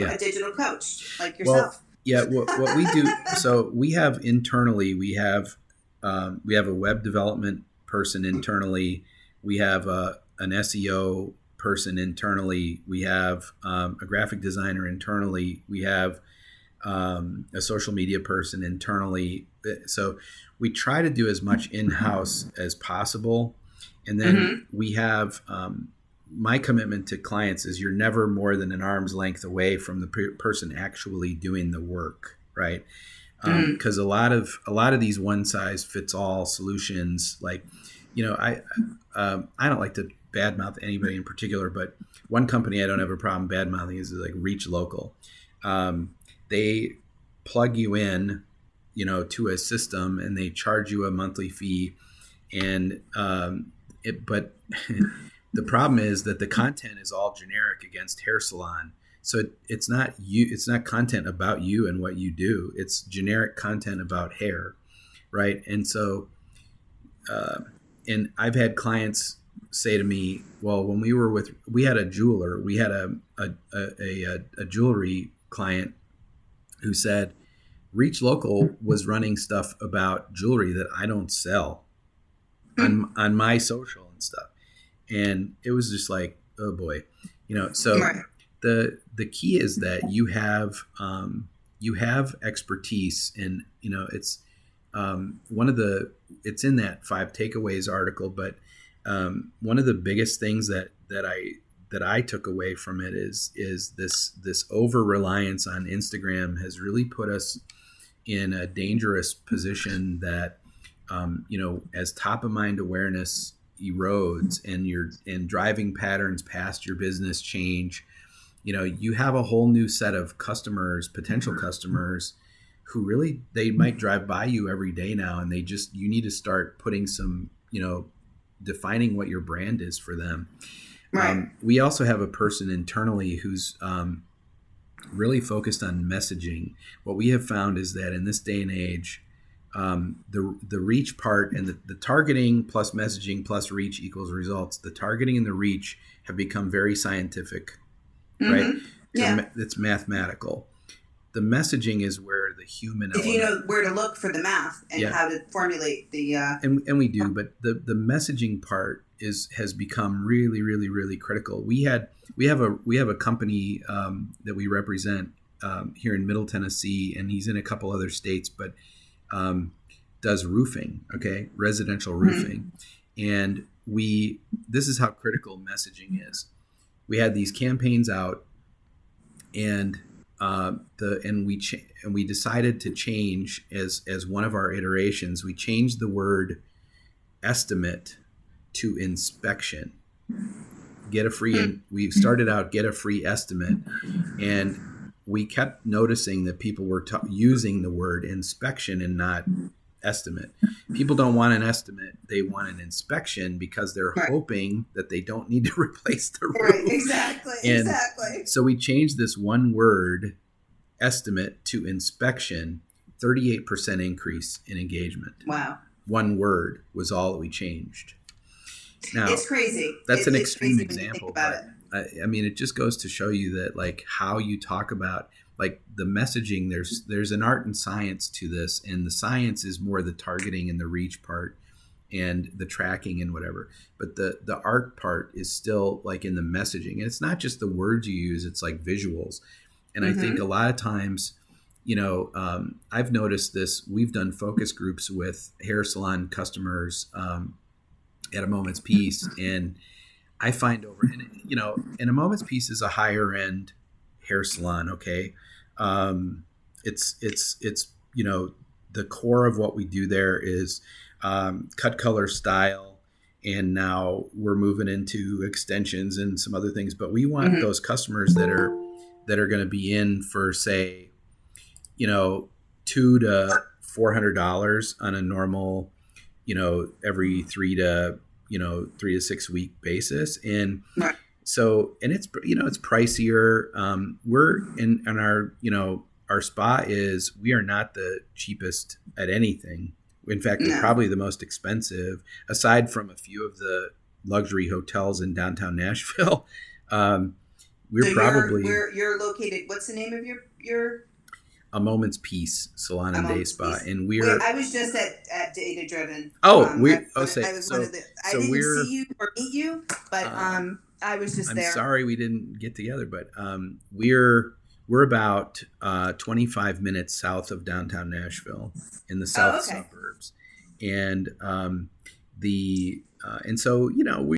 a digital coach like yourself. Well, what we do, so we have internally, we have a web development person internally. We have an SEO person internally. We have a graphic designer internally. We have a social media person internally. So we try to do as much in-house as possible. And then we have my commitment to clients is you're never more than an arm's length away from the person actually doing the work, right? Because a lot of these one size fits all solutions, like, I don't like to badmouth anybody in particular, but one company I don't have a problem badmouthing is like Reach Local. They plug you in to a system, and they charge you a monthly fee. And but the problem is that the content is all generic against hair salon. So it's not you. It's not content about you and what you do. It's generic content about hair, right? And so, uh, and I've had clients say to me, "Well, when we had a jeweler, we had a jewelry client who said Reach Local was running stuff about jewelry that I don't sell on my social and stuff." And it was just like, oh boy, so Right. the key is that you have expertise, and it's one of the it's in that 5 takeaways article, but one of the biggest things that I took away from it is this over reliance on Instagram has really put us in a dangerous position that as top of mind awareness erodes and driving patterns past your business change, you have a whole new set of customers, potential customers, who really, they might drive by you every day now, and you need to start putting some, defining what your brand is for them. Right. We also have a person internally who's really focused on messaging. What we have found is that in this day and age, the reach part and the targeting plus messaging plus reach equals results. The targeting and the reach have become very scientific, right? Yeah. It's mathematical. The messaging is where the human If element. you know where to look for the math and how to formulate the. And we do, but the messaging part has become really, really, really critical. We have a company that we represent here in Middle Tennessee, and he's in a couple other states, but does roofing, okay, residential roofing, and this is how critical messaging is. We had these campaigns out, and we decided to change as one of our iterations. We changed the word estimate to inspection. We started out get a free estimate, and we kept noticing that people were using the word inspection and not estimate. People don't want an estimate; they want an inspection because they're hoping that they don't need to replace the roof. Right, exactly. So we changed this one word, estimate, to inspection. 38% increase in engagement. Wow. One word was all that we changed. Now, it's crazy. That's an extreme example, but I mean, it just goes to show you that, like, how you talk about, like, the messaging. There's an art and science to this, and the science is more the targeting and the reach part, and the tracking and whatever. But the art part is still like in the messaging, and it's not just the words you use; it's like visuals. And I think a lot of times, I've noticed this. We've done focus groups with hair salon customers at A Moment's Peace, and I find and A Moment's Peace is a higher end hair salon. Okay, it's the core of what we do there is cut, color, style, and now we're moving into extensions and some other things. But we want those customers that are going to be in for, say, $200 to $400 on a normal, every 3 to 6 week basis. And so, and it's, it's pricier. We're in our spa we are not the cheapest at anything. In fact, we're probably the most expensive, aside from a few of the luxury hotels in downtown Nashville. You're located. What's the name of your? A Moment's Peace Salon and Day Spa, and I was just at Data Driven. Oh, I didn't see you or meet you, but I was just there. I'm sorry we didn't get together, but we're about 25 minutes south of downtown Nashville in the south suburbs, and and so we